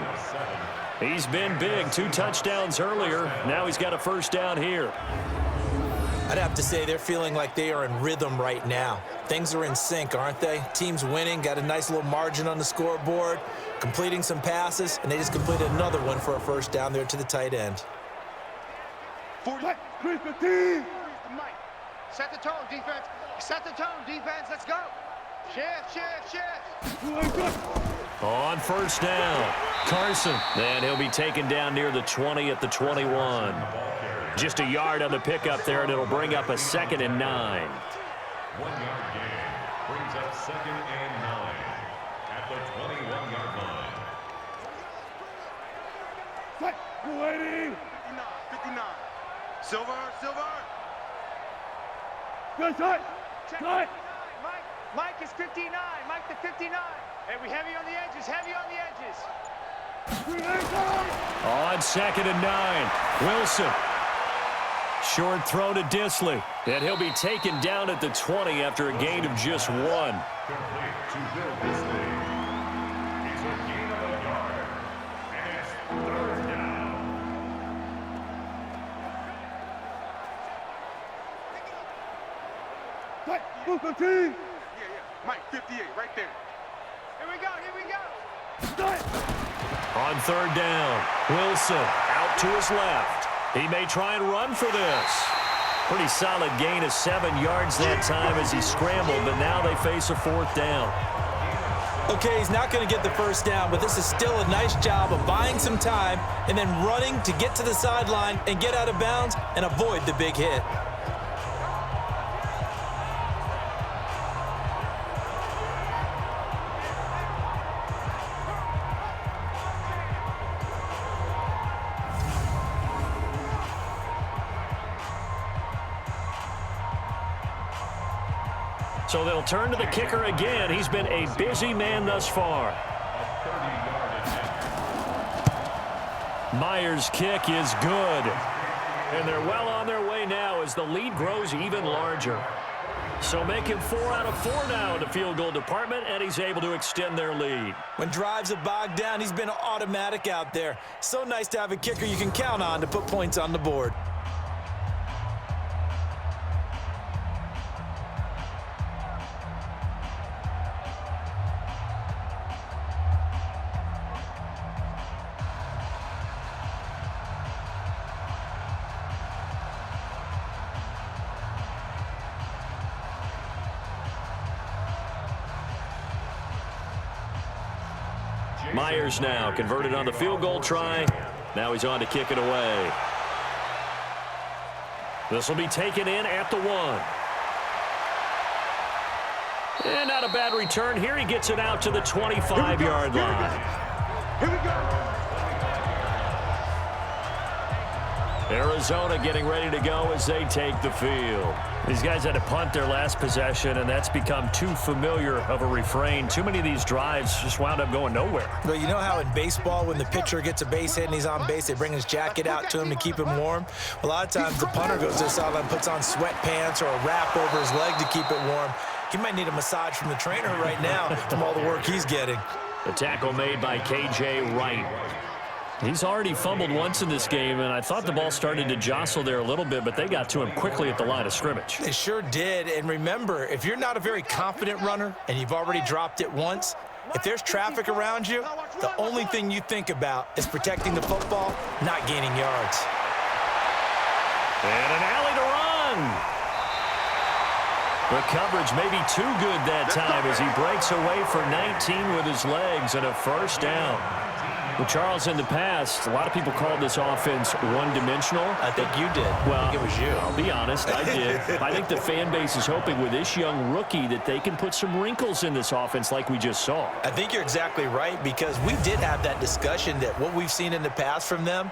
He's been big, 2 touchdowns earlier. Now he's got a 1st down here. I'd have to say they're feeling like they are in rhythm right now. Things are in sync, aren't they? Team's winning, got a nice little margin on the scoreboard, completing some passes, and they just completed another one for a 1st down there to the tight end. 40. Set the tone, defense. Set the tone, defense. Let's go. Shift. On 1st down, Carson. And he'll be taken down near the 20 at the 21. Just a yard on the pickup there, and it'll bring up a 2nd and 9. 1-yard gain brings up 2nd and 9 at the 21-yard line. 59. Silver. Good side. Mike is 59. Mike the 59. And we heavy on the edges. On 2nd and 9, Wilson. Short throw to Disley. And he'll be taken down at the 20 after a gain of just 1. Complete to Will Disley. It's a gain of a yard. And it's 3rd down. Booker team. Mike, 58, right there. Here we go. On 3rd down, Wilson out to his left. He may try and run for this. Pretty solid gain of 7 yards that time as he scrambled, but now they face a 4th down. Okay, he's not going to get the 1st down, but this is still a nice job of buying some time and then running to get to the sideline and get out of bounds and avoid the big hit. So they'll turn to the kicker again. He's been a busy man thus far. Myers' kick is good. And they're well on their way now as the lead grows even larger. So making 4 out of 4 now in the field goal department, and he's able to extend their lead. When drives are bogged down, he's been automatic out there. So nice to have a kicker you can count on to put points on the board. Myers now converted on the field goal try. Now he's on to kick it away. This will be taken in at the 1. And not a bad return here. He gets it out to the 25-yard line. Here we go. Arizona getting ready to go as they take the field. These guys had to punt their last possession, and that's become too familiar of a refrain. Too many of these drives just wound up going nowhere. Well, you know how in baseball, when the pitcher gets a base hit and he's on base, they bring his jacket out to him to keep him warm? Well, a lot of times the punter goes to the sideline, puts on sweatpants or a wrap over his leg to keep it warm. He might need a massage from the trainer right now from all the work he's getting. The tackle made by K.J. Wright. He's already fumbled once in this game, and I thought the ball started to jostle there a little bit, but they got to him quickly at the line of scrimmage. They sure did. And remember, if you're not a very confident runner and you've already dropped it once, if there's traffic around you, the only thing you think about is protecting the football, not gaining yards. And an alley to run. The coverage may be too good that time as he breaks away for 19 with his legs and a first down. Well, Charles, in the past, a lot of people called this offense one-dimensional. I think you did. Well, I think it was you. I'll be honest, I did. I think the fan base is hoping with this young rookie that they can put some wrinkles in this offense like we just saw. I think you're exactly right, because we did have that discussion that what we've seen in the past from them,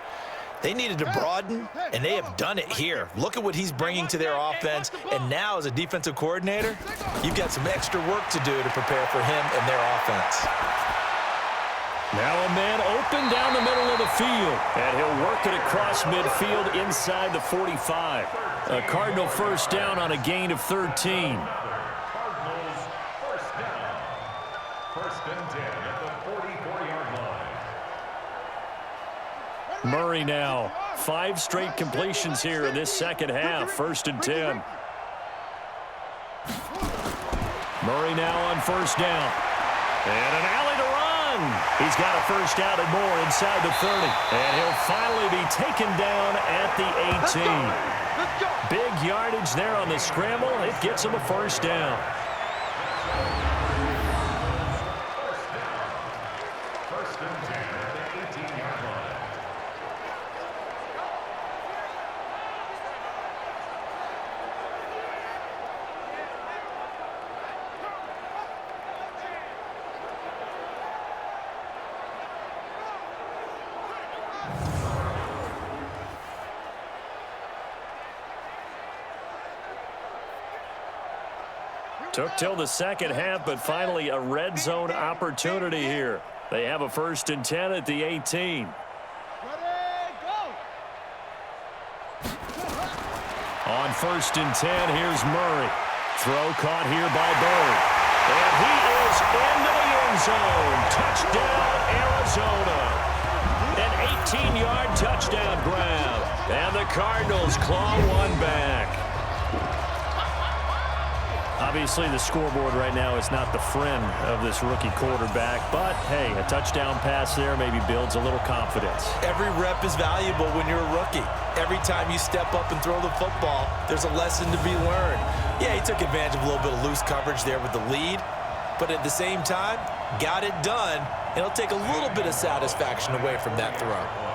they needed to broaden, and they have done it here. Look at what he's bringing to their offense, and now as a defensive coordinator, you've got some extra work to do to prepare for him and their offense. Now a man open down the middle of the field, and he'll work it across midfield inside the 45. A Cardinal first down on a gain of 13. Cardinals first down. First and 10 at the 44-yard line. Murray now. 5 straight completions here in this second half. First and 10. Murray now on first down. And an alley to run. He's got a first down and more inside the 30. And he'll finally be taken down at the 18. Big yardage there on the scramble. It gets him a first down. First and 10 at the 18-yard line. Took till the second half, but finally a red zone opportunity here. They have a first and 10 at the 18. On first and 10, here's Murray. Throw caught here by Bird. And he is into the end zone. Touchdown, Arizona. An 18-yard touchdown grab. And the Cardinals claw one back. Obviously, the scoreboard right now is not the friend of this rookie quarterback. But, hey, a touchdown pass there maybe builds a little confidence. Every rep is valuable when you're a rookie. Every time you step up and throw the football, there's a lesson to be learned. Yeah, he took advantage of a little bit of loose coverage there with the lead. But at the same time, got it done. And it'll take a little bit of satisfaction away from that throw.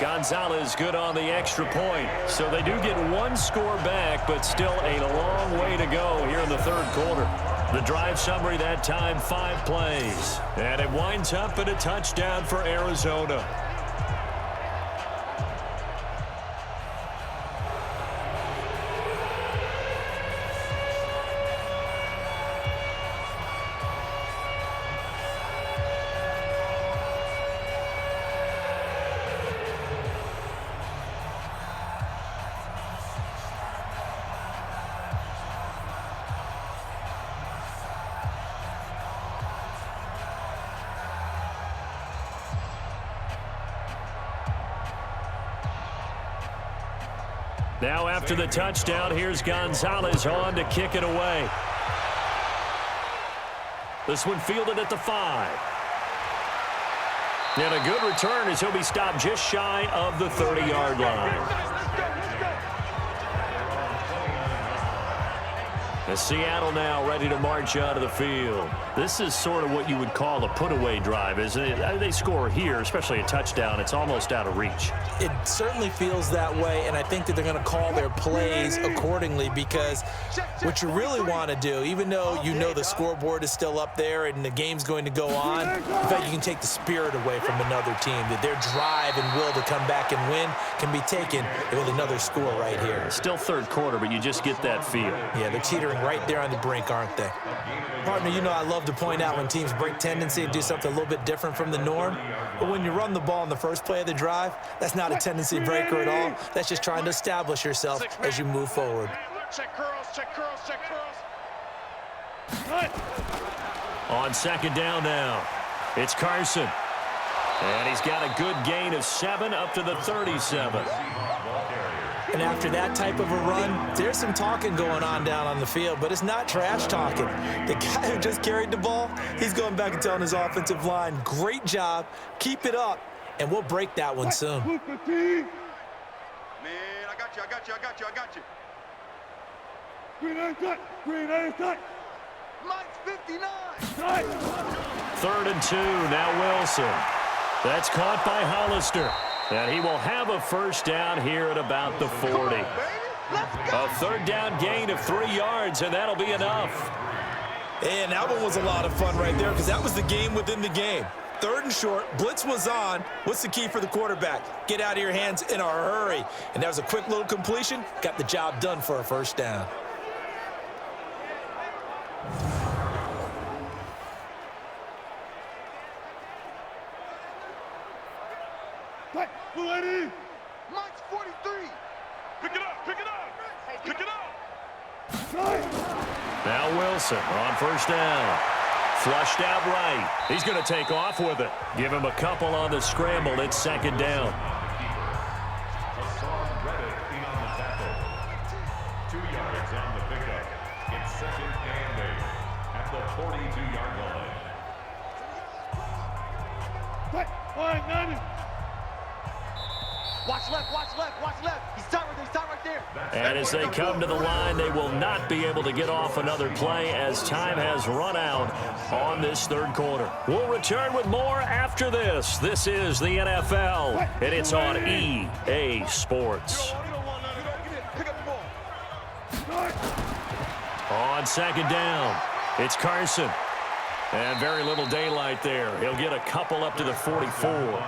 Gonzalez good on the extra point. So they do get one score back, but still a long way to go here in the third quarter. The drive summary that time, 5 plays. And it winds up in a touchdown for Arizona. Now after the touchdown, here's Gonzalez on to kick it away. This one fielded at the 5. And a good return as he'll be stopped just shy of the 30-yard line. As Seattle now ready to march out of the field. This is sort of what you would call a put-away drive, isn't it? They score here, especially a touchdown. It's almost out of reach. It certainly feels that way, and I think that they're going to call their plays accordingly, because what you really want to do, even though you know the scoreboard is still up there and the game's going to go on, in fact, you can take the spirit away from another team, that their drive and will to come back and win can be taken with another score right here. Still third quarter, but you just get that feel. Yeah, they're teetering right there on the brink, aren't they? Partner, you know I love to point out when teams break tendency and do something a little bit different from the norm. But when you run the ball in the first play of the drive, that's not a tendency breaker at all. That's just trying to establish yourself as you move forward. Check curls, check curls, check curls. On second down now, it's Carson. And he's got a good gain of 7 up to the 37. And after that type of a run, there's some talking going on down on the field, but it's not trash talking. The guy who just carried the ball, he's going back and telling his offensive line, great job, keep it up, and we'll break that one soon. Man, I got you, I got you, I got you, I got you. Green eye tight. Green eye tight. Mike's 59. Tight. 3rd and 2, now Wilson. That's caught by Hollister. And he will have a first down here at about the 40. A third down gain of 3 yards, and that'll be enough. And that one was a lot of fun right there, because that was the game within the game. 3rd and short, blitz was on. What's the key for the quarterback? Get out of your hands in a hurry. And that was a quick little completion. Got the job done for a first down. Tight. Blue lady. Mike's 43. Pick it up. Pick it up. Pick it up. Tight. Now Wilson on first down. Flushed out right. He's going to take off with it. Give him a couple on the scramble. It's second down. 2 yards on the pickup. It's 2nd and 8 at the 42-yard line. Tight. Line 90. Watch left, watch left, watch left. He's right there. And as they come to the line, they will not be able to get off another play as time has run out on this third quarter. We'll return with more after this. This is the NFL, and it's on EA Sports. On second down, it's Carson. And very little daylight there. He'll get a couple up to the 44.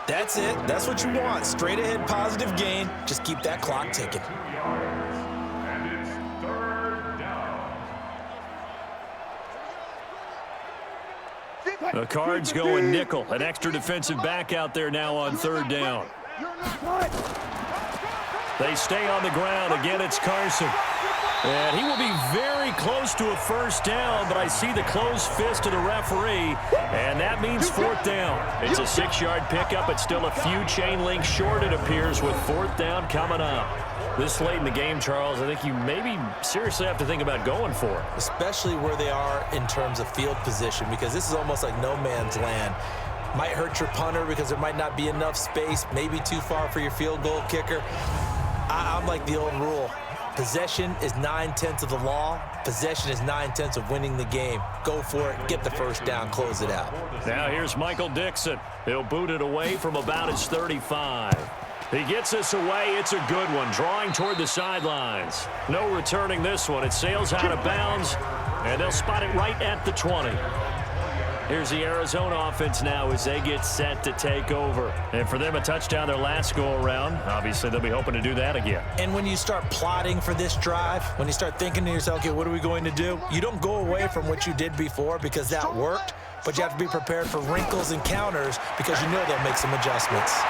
That's it. That's what you want. Straight ahead positive gain. Just keep that clock ticking. And it's 3rd down. The Cards going nickel. An extra defensive back out there now on 3rd down. They stay on the ground. Again, it's Carson. And he will be very close to a first down, but I see the closed fist of the referee, and that means 4th down. It's a 6-yard pickup. It's still a few chain links short, it appears, with 4th down coming up. This late in the game, Charles, I think you maybe seriously have to think about going for it. Especially where they are in terms of field position, because this is almost like no man's land. Might hurt your punter because there might not be enough space, maybe too far for your field goal kicker. I'm like the old rule. Possession is 9/10 of the law. Possession is 9/10 of winning the game. Go for it. Get the first down. Close it out. Now here's Michael Dixon. He'll boot it away from about his 35. He gets this away. It's a good one. Drawing toward the sidelines. No returning this one. It sails out of bounds, and they'll spot it right at the 20. Here's the Arizona offense now as they get set to take over. And for them, a touchdown their last go-around. Obviously, they'll be hoping to do that again. And when you start plotting for this drive, when you start thinking to yourself, okay, what are we going to do? You don't go away from what you did before because that worked, but you have to be prepared for wrinkles and counters because you know they'll make some adjustments.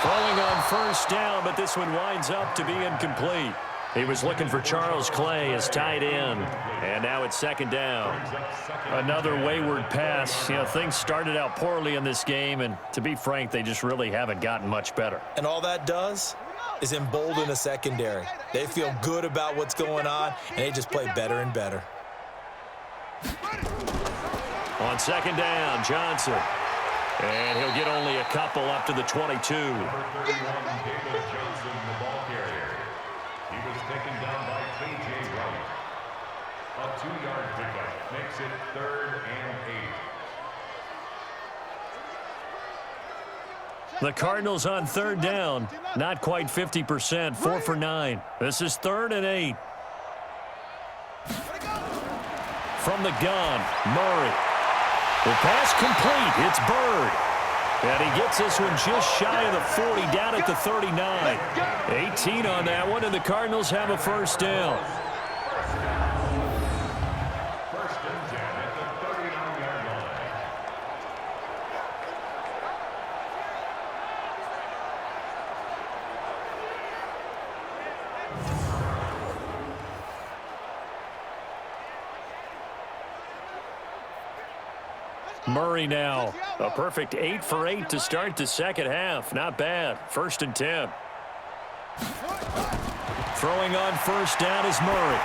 Throwing on first down, but this one winds up to be incomplete. He was looking for Charles Clay as tight end, and now it's second down. Another wayward pass. You know, things started out poorly in this game, and to be frank, they just really haven't gotten much better. And all that does is embolden a secondary. They feel good about what's going on, and they just play better and better. On second down, Johnson. And he'll get only a couple up to the 22. Taken down by K.J. makes it 3rd and 8. The Cardinals on 3rd down. Not quite 50%, 4 for 9. This is 3rd and 8. From the gun, Murray. The pass complete. It's Bird. And he gets this one just shy of the 40, down at the 39. 18 on that one, and the Cardinals have a first down. First and 10 at the 39-yard line. Murray now. A perfect 8 for 8 to start the second half. Not bad. First and 10. Throwing on first down is Murray.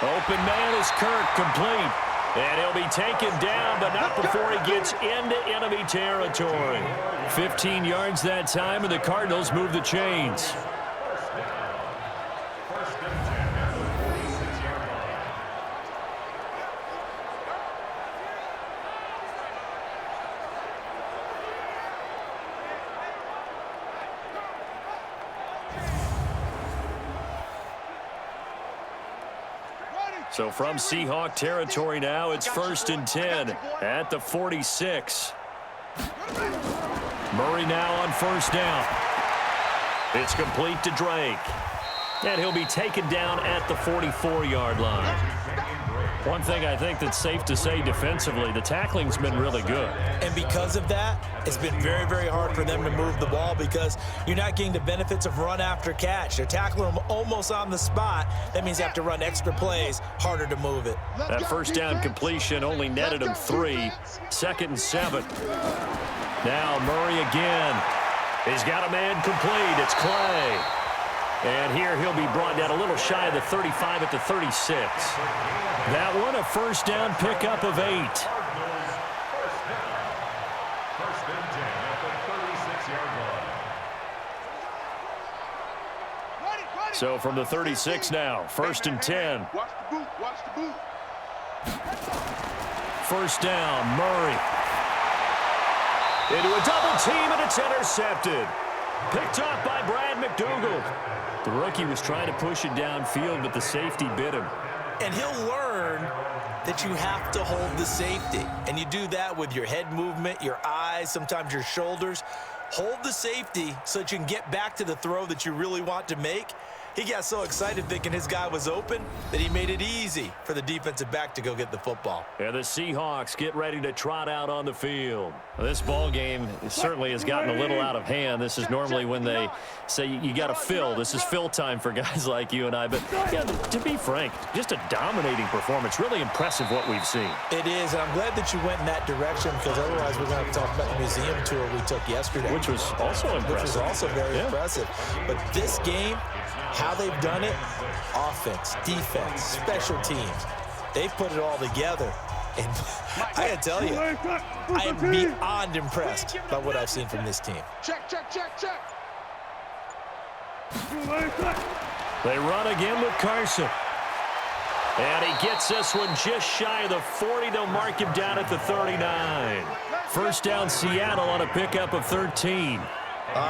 Open man is Kirk, complete. And he'll be taken down, but not before he gets into enemy territory. 15 yards that time, and the Cardinals move the chains. So from Seahawk territory now, it's first and 10 at the 46. Murray now on first down. It's complete to Drake. And he'll be taken down at the 44-yard line. One thing I think that's safe to say defensively, the tackling's been really good. And because of that, it's been very, very hard for them to move the ball because you're not getting the benefits of run after catch. They're tackling them almost on the spot. That means you have to run extra plays, harder to move it. That first down completion only netted him 3. 2nd and 7. Now Murray again. He's got a man complete. It's Clay. And here he'll be brought down a little shy of the 35 at the 36. That one a first down pickup of 8. First and 10 at the 36-yard line. So from the 36 now, first and 10. Watch the boot, watch the boot. First down, Murray. Into a double team, and it's intercepted. Picked off by Brad McDougal. The rookie was trying to push it downfield, but the safety bit him. And he'll learn that you have to hold the safety. And you do that with your head movement, your eyes, sometimes your shoulders. Hold the safety so that you can get back to the throw that you really want to make. He got so excited thinking his guy was open that he made it easy for the defensive back to go get the football. And the Seahawks get ready to trot out on the field. This ball game certainly has gotten a little out of hand. This is normally when they say you got to fill. This is fill time for guys like you and I. But yeah, to be frank, just a dominating performance. Really impressive what we've seen. It is, and I'm glad that you went in that direction because otherwise we're going to have to talk about the museum tour we took yesterday. Which was also impressive. Which was also very impressive. But this game, how they've done it, offense, defense, special teams, they've put it all together. And I got to tell you, I am beyond impressed by what I've seen from this team. Check, check, check, check. They run again with Carson. And he gets this one just shy of the 40. They'll mark him down at the 39. First down, Seattle on a pickup of 13.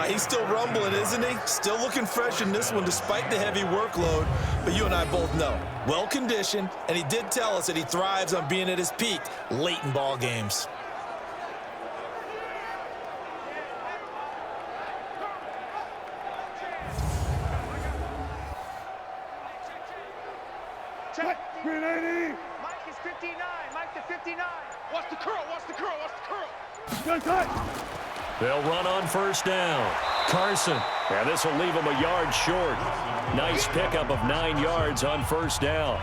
He's still rumbling, isn't he? Still looking fresh in this one despite the heavy workload. But you and I both know, well-conditioned, and he did tell us that he thrives on being at his peak late in ball games. Check. 380. Mike is 59. Mike to 59. Watch the curl. Watch the curl. Watch the curl. Good cut. They'll run on first down. Carson. And this will leave him a yard short. Nice pickup of 9 yards on first down.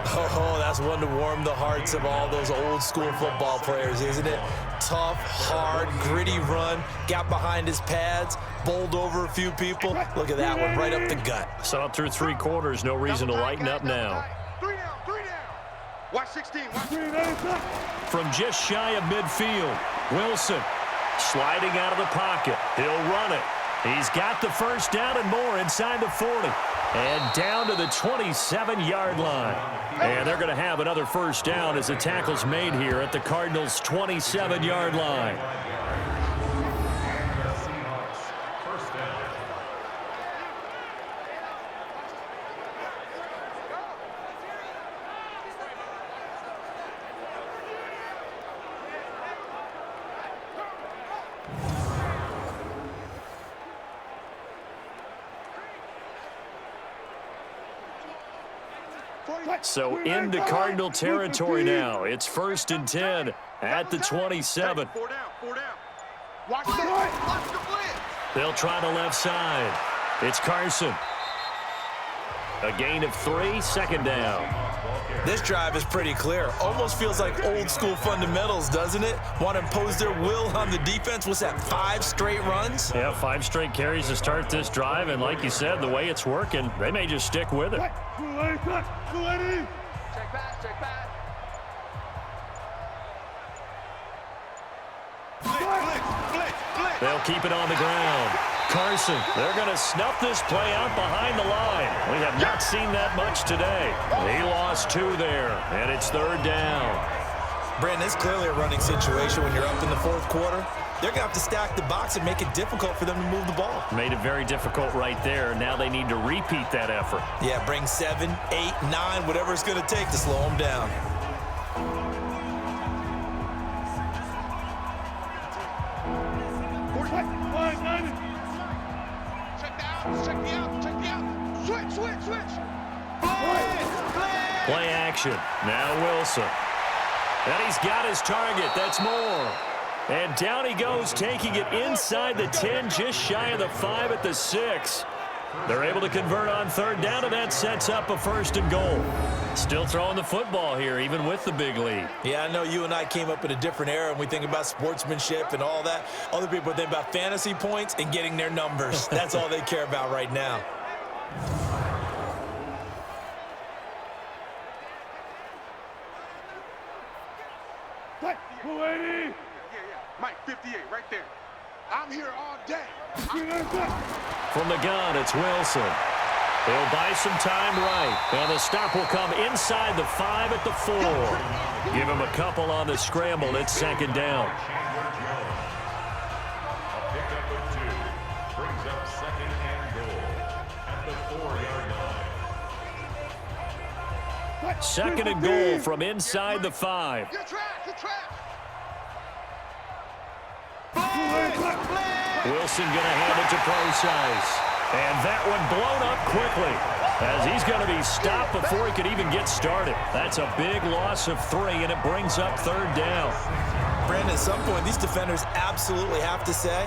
Oh, that's one to warm the hearts of all those old school football players, isn't it? Tough, hard, gritty run. Got behind his pads. Bowled over a few people. Look at that one right up the gut. Saw it through 3 quarters. No reason to lighten up now. 3 down, 3 down. Watch 16. Watch 380. From just shy of midfield, Wilson sliding out of the pocket. He'll run it. He's got the first down and more inside the 40. And down to the 27-yard line. And they're going to have another first down as the tackle's made here at the Cardinals' 27-yard line. So into Cardinal territory now. It's 1st and 10 at the 27. Four down. Watch the blitz. They'll try the left side. It's Carson. A gain of 3, 2nd down. This drive is pretty clear. Almost feels like old school fundamentals, doesn't it? Want to impose their will on the defense. What's that, 5 straight runs? Yeah, 5 straight carries to start this drive. And like you said, the way it's working, they may just stick with it. Check back. Blitz. They'll keep it on the ground. Carson, they're going to snuff this play out behind the line. We have not seen that much today. He lost 2 there, and it's 3rd down. Brandon, it's clearly a running situation when you're up in the 4th quarter. They're going to have to stack the box and make it difficult for them to move the ball. Made it very difficult right there. Now they need to repeat that effort. Yeah, bring 7, 8, 9, whatever it's going to take to slow them down. Check the out. Switch. Play action. Now Wilson. And he's got his target. That's more. And down he goes, taking it inside the 10, just shy of the 5 at the 6. They're able to convert on 3rd down, and that sets up a 1st and goal. Still throwing the football here, even with the big lead. Yeah, I know you and I came up in a different era, and we think about sportsmanship and all that. Other people think about fantasy points and getting their numbers. That's all they care about right now. Yeah. Mike, 58, right there. I'm here all day. From the gun, it's Wilson. He'll buy some time right. And the stop will come inside the 5 at the 4. Give him a couple on the scramble. It's 2nd down. A pickup of 2 brings up 2nd and goal at the 4-yard line. 2nd and goal from inside the 5. You're trash. Wilson going to hand it to Procise. And that one blown up quickly as he's going to be stopped before he could even get started. That's a big loss of 3, and it brings up 3rd down. Brandon, at some point, these defenders absolutely have to say,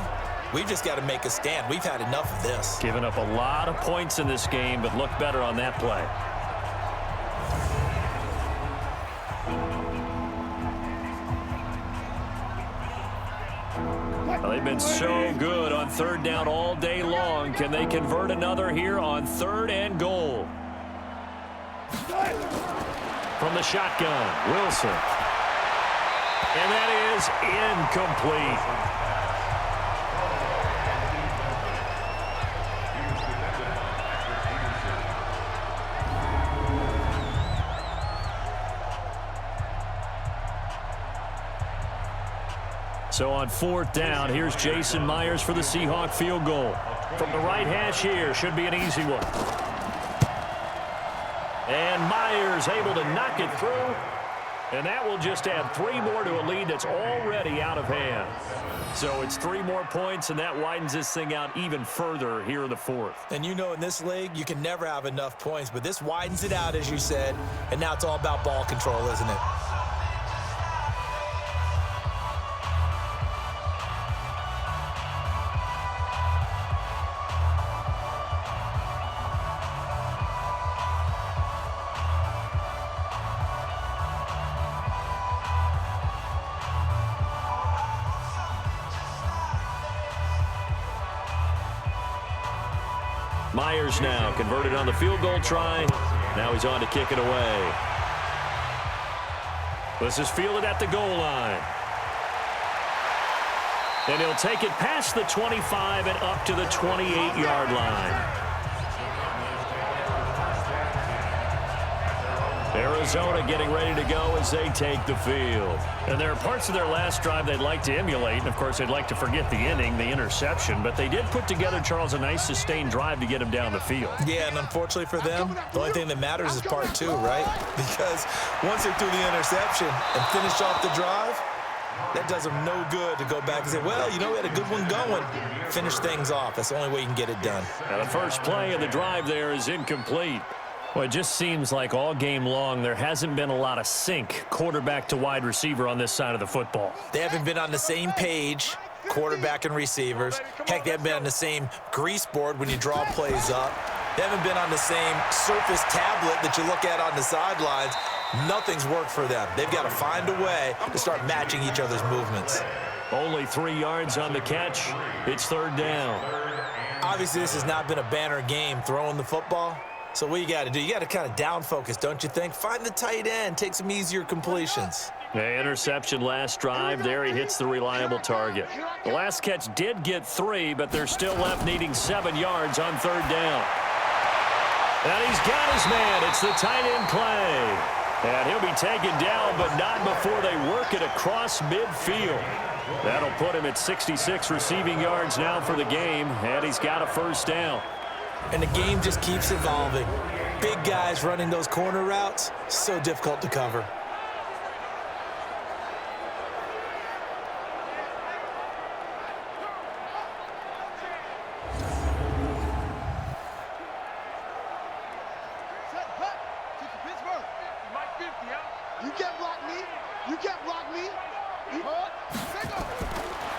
we've just got to make a stand. We've had enough of this. Giving up a lot of points in this game, but looked better on that play. Well, they've been so good on 3rd down all day long. Can they convert another here on 3rd and goal? From the shotgun, Wilson. And that is incomplete. So on 4th down, here's Jason Myers for the Seahawk field goal. From the right hash here, should be an easy one. And Myers able to knock it through. And that will just add 3 more to a lead that's already out of hand. So it's 3 more points, and that widens this thing out even further here in the 4th. And you know, in this league, you can never have enough points, but this widens it out, as you said, and now it's all about ball control, isn't it? Myers now converted on the field goal try. Now he's on to kick it away. This is fielded at the goal line. And he'll take it past the 25 and up to the 28-yard line. Arizona getting ready to go as they take the field. And there are parts of their last drive they'd like to emulate. And, of course, they'd like to forget the inning, the interception. But they did put together, Charles, a nice sustained drive to get him down the field. Yeah, and unfortunately for them, the only thing that matters is part two, right? Because once they threw the interception and finished off the drive, that does them no good to go back and say, well, you know, we had a good one going. Finish things off. That's the only way you can get it done. Now the first play of the drive there is incomplete. Well, it just seems like all game long there hasn't been a lot of sync quarterback to wide receiver on this side of the football. They haven't been on the same page, quarterback and receivers. Heck, they haven't been on the same grease board when you draw plays up. They haven't been on the same Surface tablet that you look at on the sidelines. Nothing's worked for them. They've got to find a way to start matching each other's movements. Only 3 yards on the catch. It's third down. Obviously, this has not been a banner game throwing the football. So what you got to do, you got to kind of down focus, don't you think? Find the tight end, take some easier completions. The interception last drive. There he hits the reliable target. The last catch did get 3, but they're still left needing 7 yards on third down. And he's got his man. It's the tight end play. And he'll be taken down, but not before they work it across midfield. That'll put him at 66 receiving yards now for the game, and he's got a first down. And the game just keeps evolving. Big guys running those corner routes, so difficult to cover.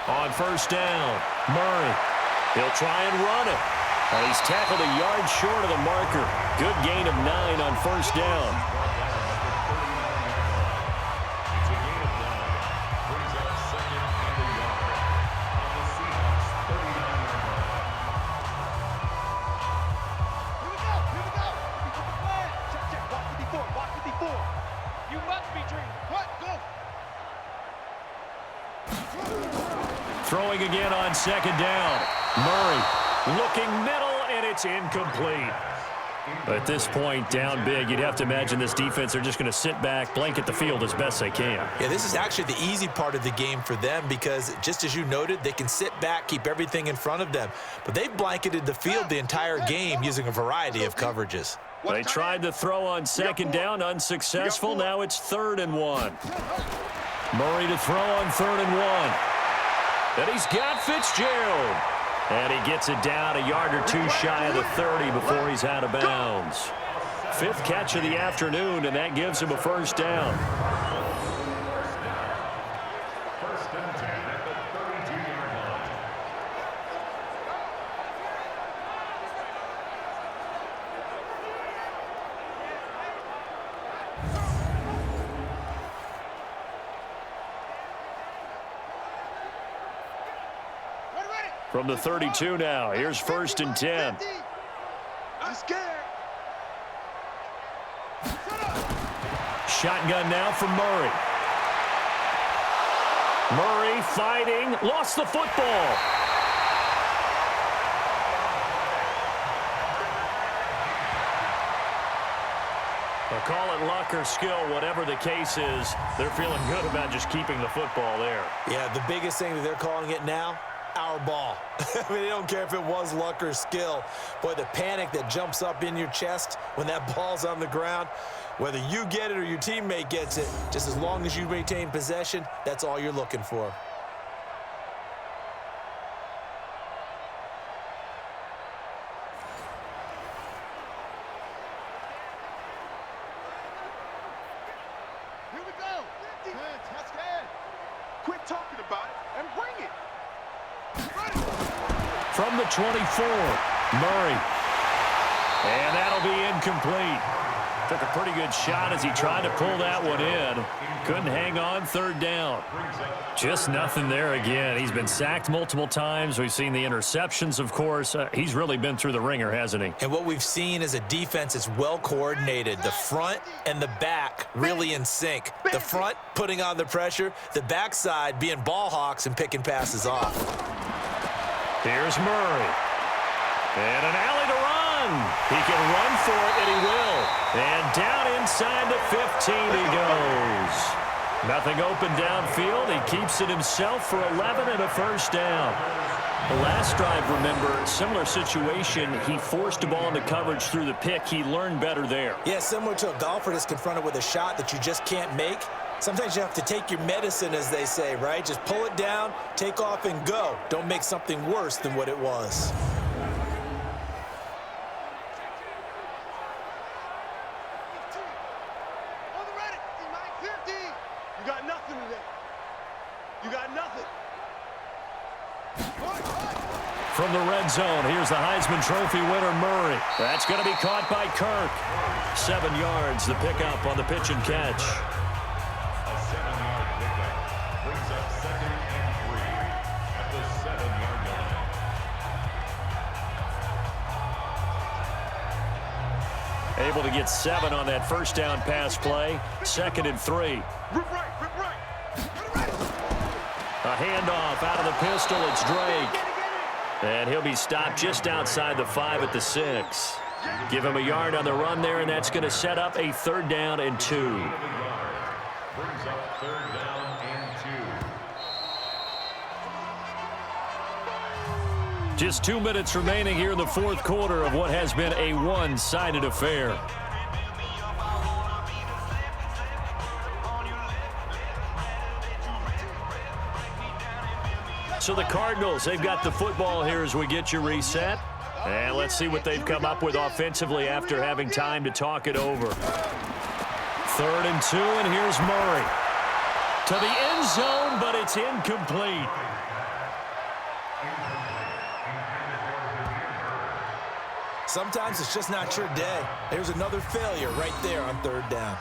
On first down, Murray. He'll try and run it. And he's tackled a yard short of the marker. Good gain of 9 on first down. It's a gain of 9. Brings up second and a yard on the Seahawks 39-yard line. Here we go. Check. Block 54. You must be dreaming. Cut, go. Throwing again on second down. Murray looking middle, and it's incomplete. At this point, down big, you'd have to imagine this defense are just going to sit back, blanket the field as best they can. Yeah, this is actually the easy part of the game for them because, just as you noted, they can sit back, keep everything in front of them. But they've blanketed the field the entire game using a variety of coverages. They tried to throw on second down, unsuccessful. Now it's 3rd and 1. Murray to throw on 3rd and 1. And he's got Fitzgerald. And he gets it down a yard or 2 shy of the 30 before he's out of bounds. 5th catch of the afternoon, and that gives him a first down. First and 10 at the 32-yard line. From the 32 now, here's 1st and 10. I'm scared. Shotgun now from Murray. Murray fighting, lost the football. They'll call it luck or skill, whatever the case is. They're feeling good about just keeping the football there. Yeah, the biggest thing that they're calling it now, our ball. I mean, they don't care if it was luck or skill. Boy, the panic that jumps up in your chest when that ball's on the ground, whether you get it or your teammate gets it, just as long as you maintain possession, that's all you're looking for. Here we go. Fantastic. Quit talking about it and bring it. From the 24, Murray. And that'll be incomplete. Took a pretty good shot as he tried to pull that one in. Couldn't hang on, 3rd down. Just nothing there again. He's been sacked multiple times. We've seen the interceptions, of course. He's really been through the ringer, hasn't he? And what we've seen is a defense that's well coordinated. The front and the back really in sync. The front putting on the pressure, the backside being ball hawks and picking passes off. Here's Murray. And an alley to run. He can run for it, and he will. And down inside the 15 he goes. Nothing open downfield. He keeps it himself for 11 and a first down. The last drive, remember, similar situation. He forced a ball into coverage through the pick. He learned better there. Yeah, similar to a golfer that's confronted with a shot that you just can't make. Sometimes you have to take your medicine, as they say, right? Just pull it down, take off, and go. Don't make something worse than what it was. You got nothing today. You got nothing. From the red zone, here's the Heisman Trophy winner, Murray. That's going to be caught by Kirk. 7 yards, the pickup on the pitch and catch. A 7-yard pickup brings up 2nd and 3 at the 7-yard line. Able to get 7 on that first down pass play. 2nd and 3. Rip right, rip right. A handoff out of the pistol. It's Drake. And he'll be stopped just outside the 5 at the 6. Give him a yard on the run there, and that's going to set up a 3rd down and 2. Brings up 3rd down and 2. Just 2 minutes remaining here in the 4th quarter of what has been a one-sided affair. So the Cardinals, they've got the football here as we get you reset. And let's see what they've come up with offensively after having time to talk it over. 3rd and 2, and here's Murray. To the end zone, but it's incomplete. Sometimes it's just not your day. There's another failure right there on 3rd down.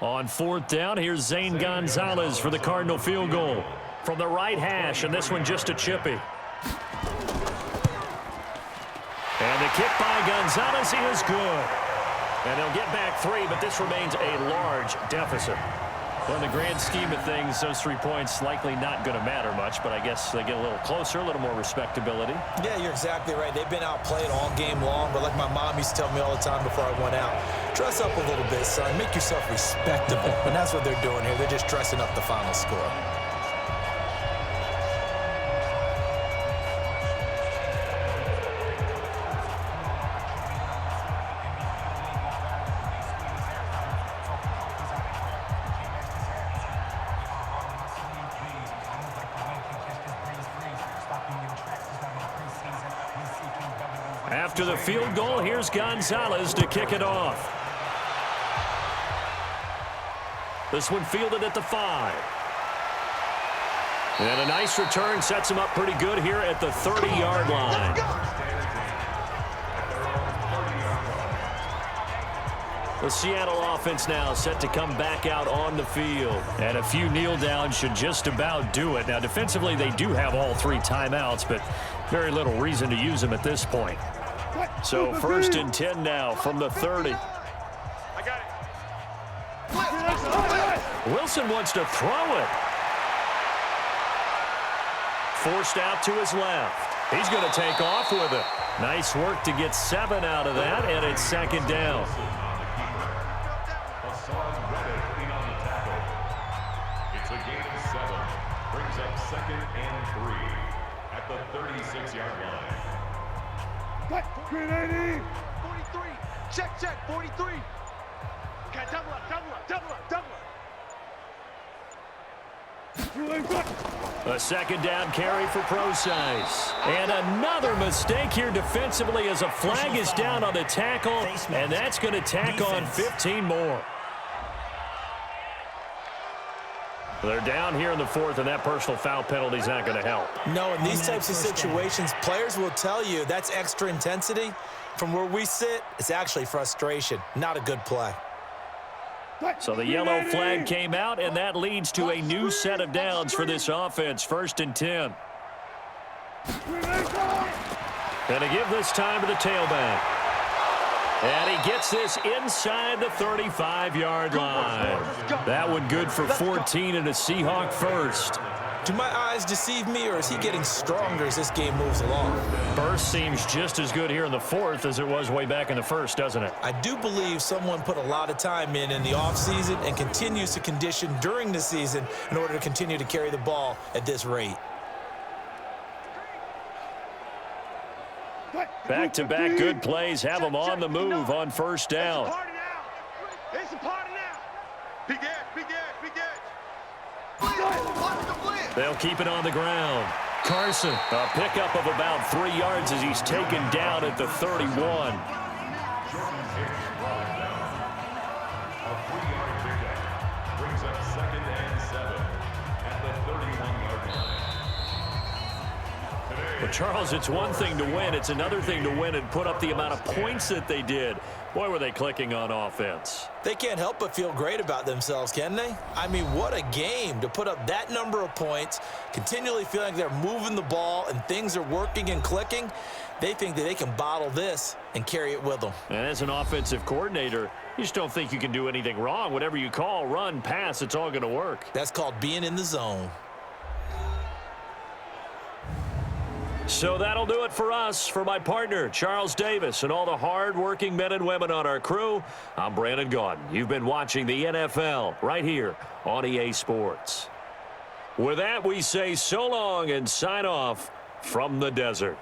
On 4th down, here's Zane Gonzalez for the Cardinal field goal. From the right hash, and this one just a chippy. And the kick by Gonzalez is good. And they'll get back 3, but this remains a large deficit. Well, in the grand scheme of things, those 3 points likely not going to matter much, but I guess they get a little closer, a little more respectability. Yeah, you're exactly right. They've been outplayed all game long, but like my mom used to tell me all the time before I went out, dress up a little bit, son. Make yourself respectable. And that's what they're doing here. They're just dressing up the final score. After the field goal, here's Gonzalez to kick it off. This one fielded at the 5. And a nice return sets him up pretty good here at the 30-yard line. The Seattle offense now set to come back out on the field. And a few kneel downs should just about do it. Now, defensively, they do have all 3 timeouts, but very little reason to use them at this point. So 1st and 10 now from the 30. I got it. Wilson wants to throw it. Forced out to his left. He's going to take off with it. Nice work to get 7 out of that, and it's 2nd down. It's a gain of 7. Brings up 2nd and 3 at the 36-yard line. 43. Check, 43. Okay, double up. A 2nd down carry for Procise. And another mistake here defensively as a flag is down on the tackle, and that's going to tack on 15 more. They're down here in the 4th, and that personal foul penalty is not going to help. No, in these types of situations, players will tell you that's extra intensity. From where we sit, it's actually frustration. Not a good play. So the yellow flag came out, and that leads to a new set of downs for this offense. 1st and 10. And to give this time to the tailback. And he gets this inside the 35-yard line. That one good for 14 and a Seahawk first. Do my eyes deceive me, or is he getting stronger as this game moves along? Burst seems just as good here in the fourth as it was way back in the first, doesn't it? I do believe someone put a lot of time in the offseason and continues to condition during the season in order to continue to carry the ball at this rate. Back-to-back good plays have them on the move on first down. It's a party now. It's a party now. Big edge, big edge, big edge. They'll keep it on the ground. Carson, a pickup of about 3 yards as he's taken down at the 31. A 3-yard pickup brings up 2nd and 7 at the 31-yard line. But Charles, it's one thing to win. It's another thing to win and put up the amount of points that they did. Boy, were they clicking on offense. They can't help but feel great about themselves, can they? I mean, what a game to put up that number of points, continually feeling like they're moving the ball and things are working and clicking. They think that they can bottle this and carry it with them. And as an offensive coordinator, you just don't think you can do anything wrong. Whatever you call, run, pass, it's all going to work. That's called being in the zone. So that'll do it for us. For my partner, Charles Davis, and all the hard-working men and women on our crew, I'm Brandon Gaudin. You've been watching the NFL right here on EA Sports. With that, we say so long and sign off from the desert.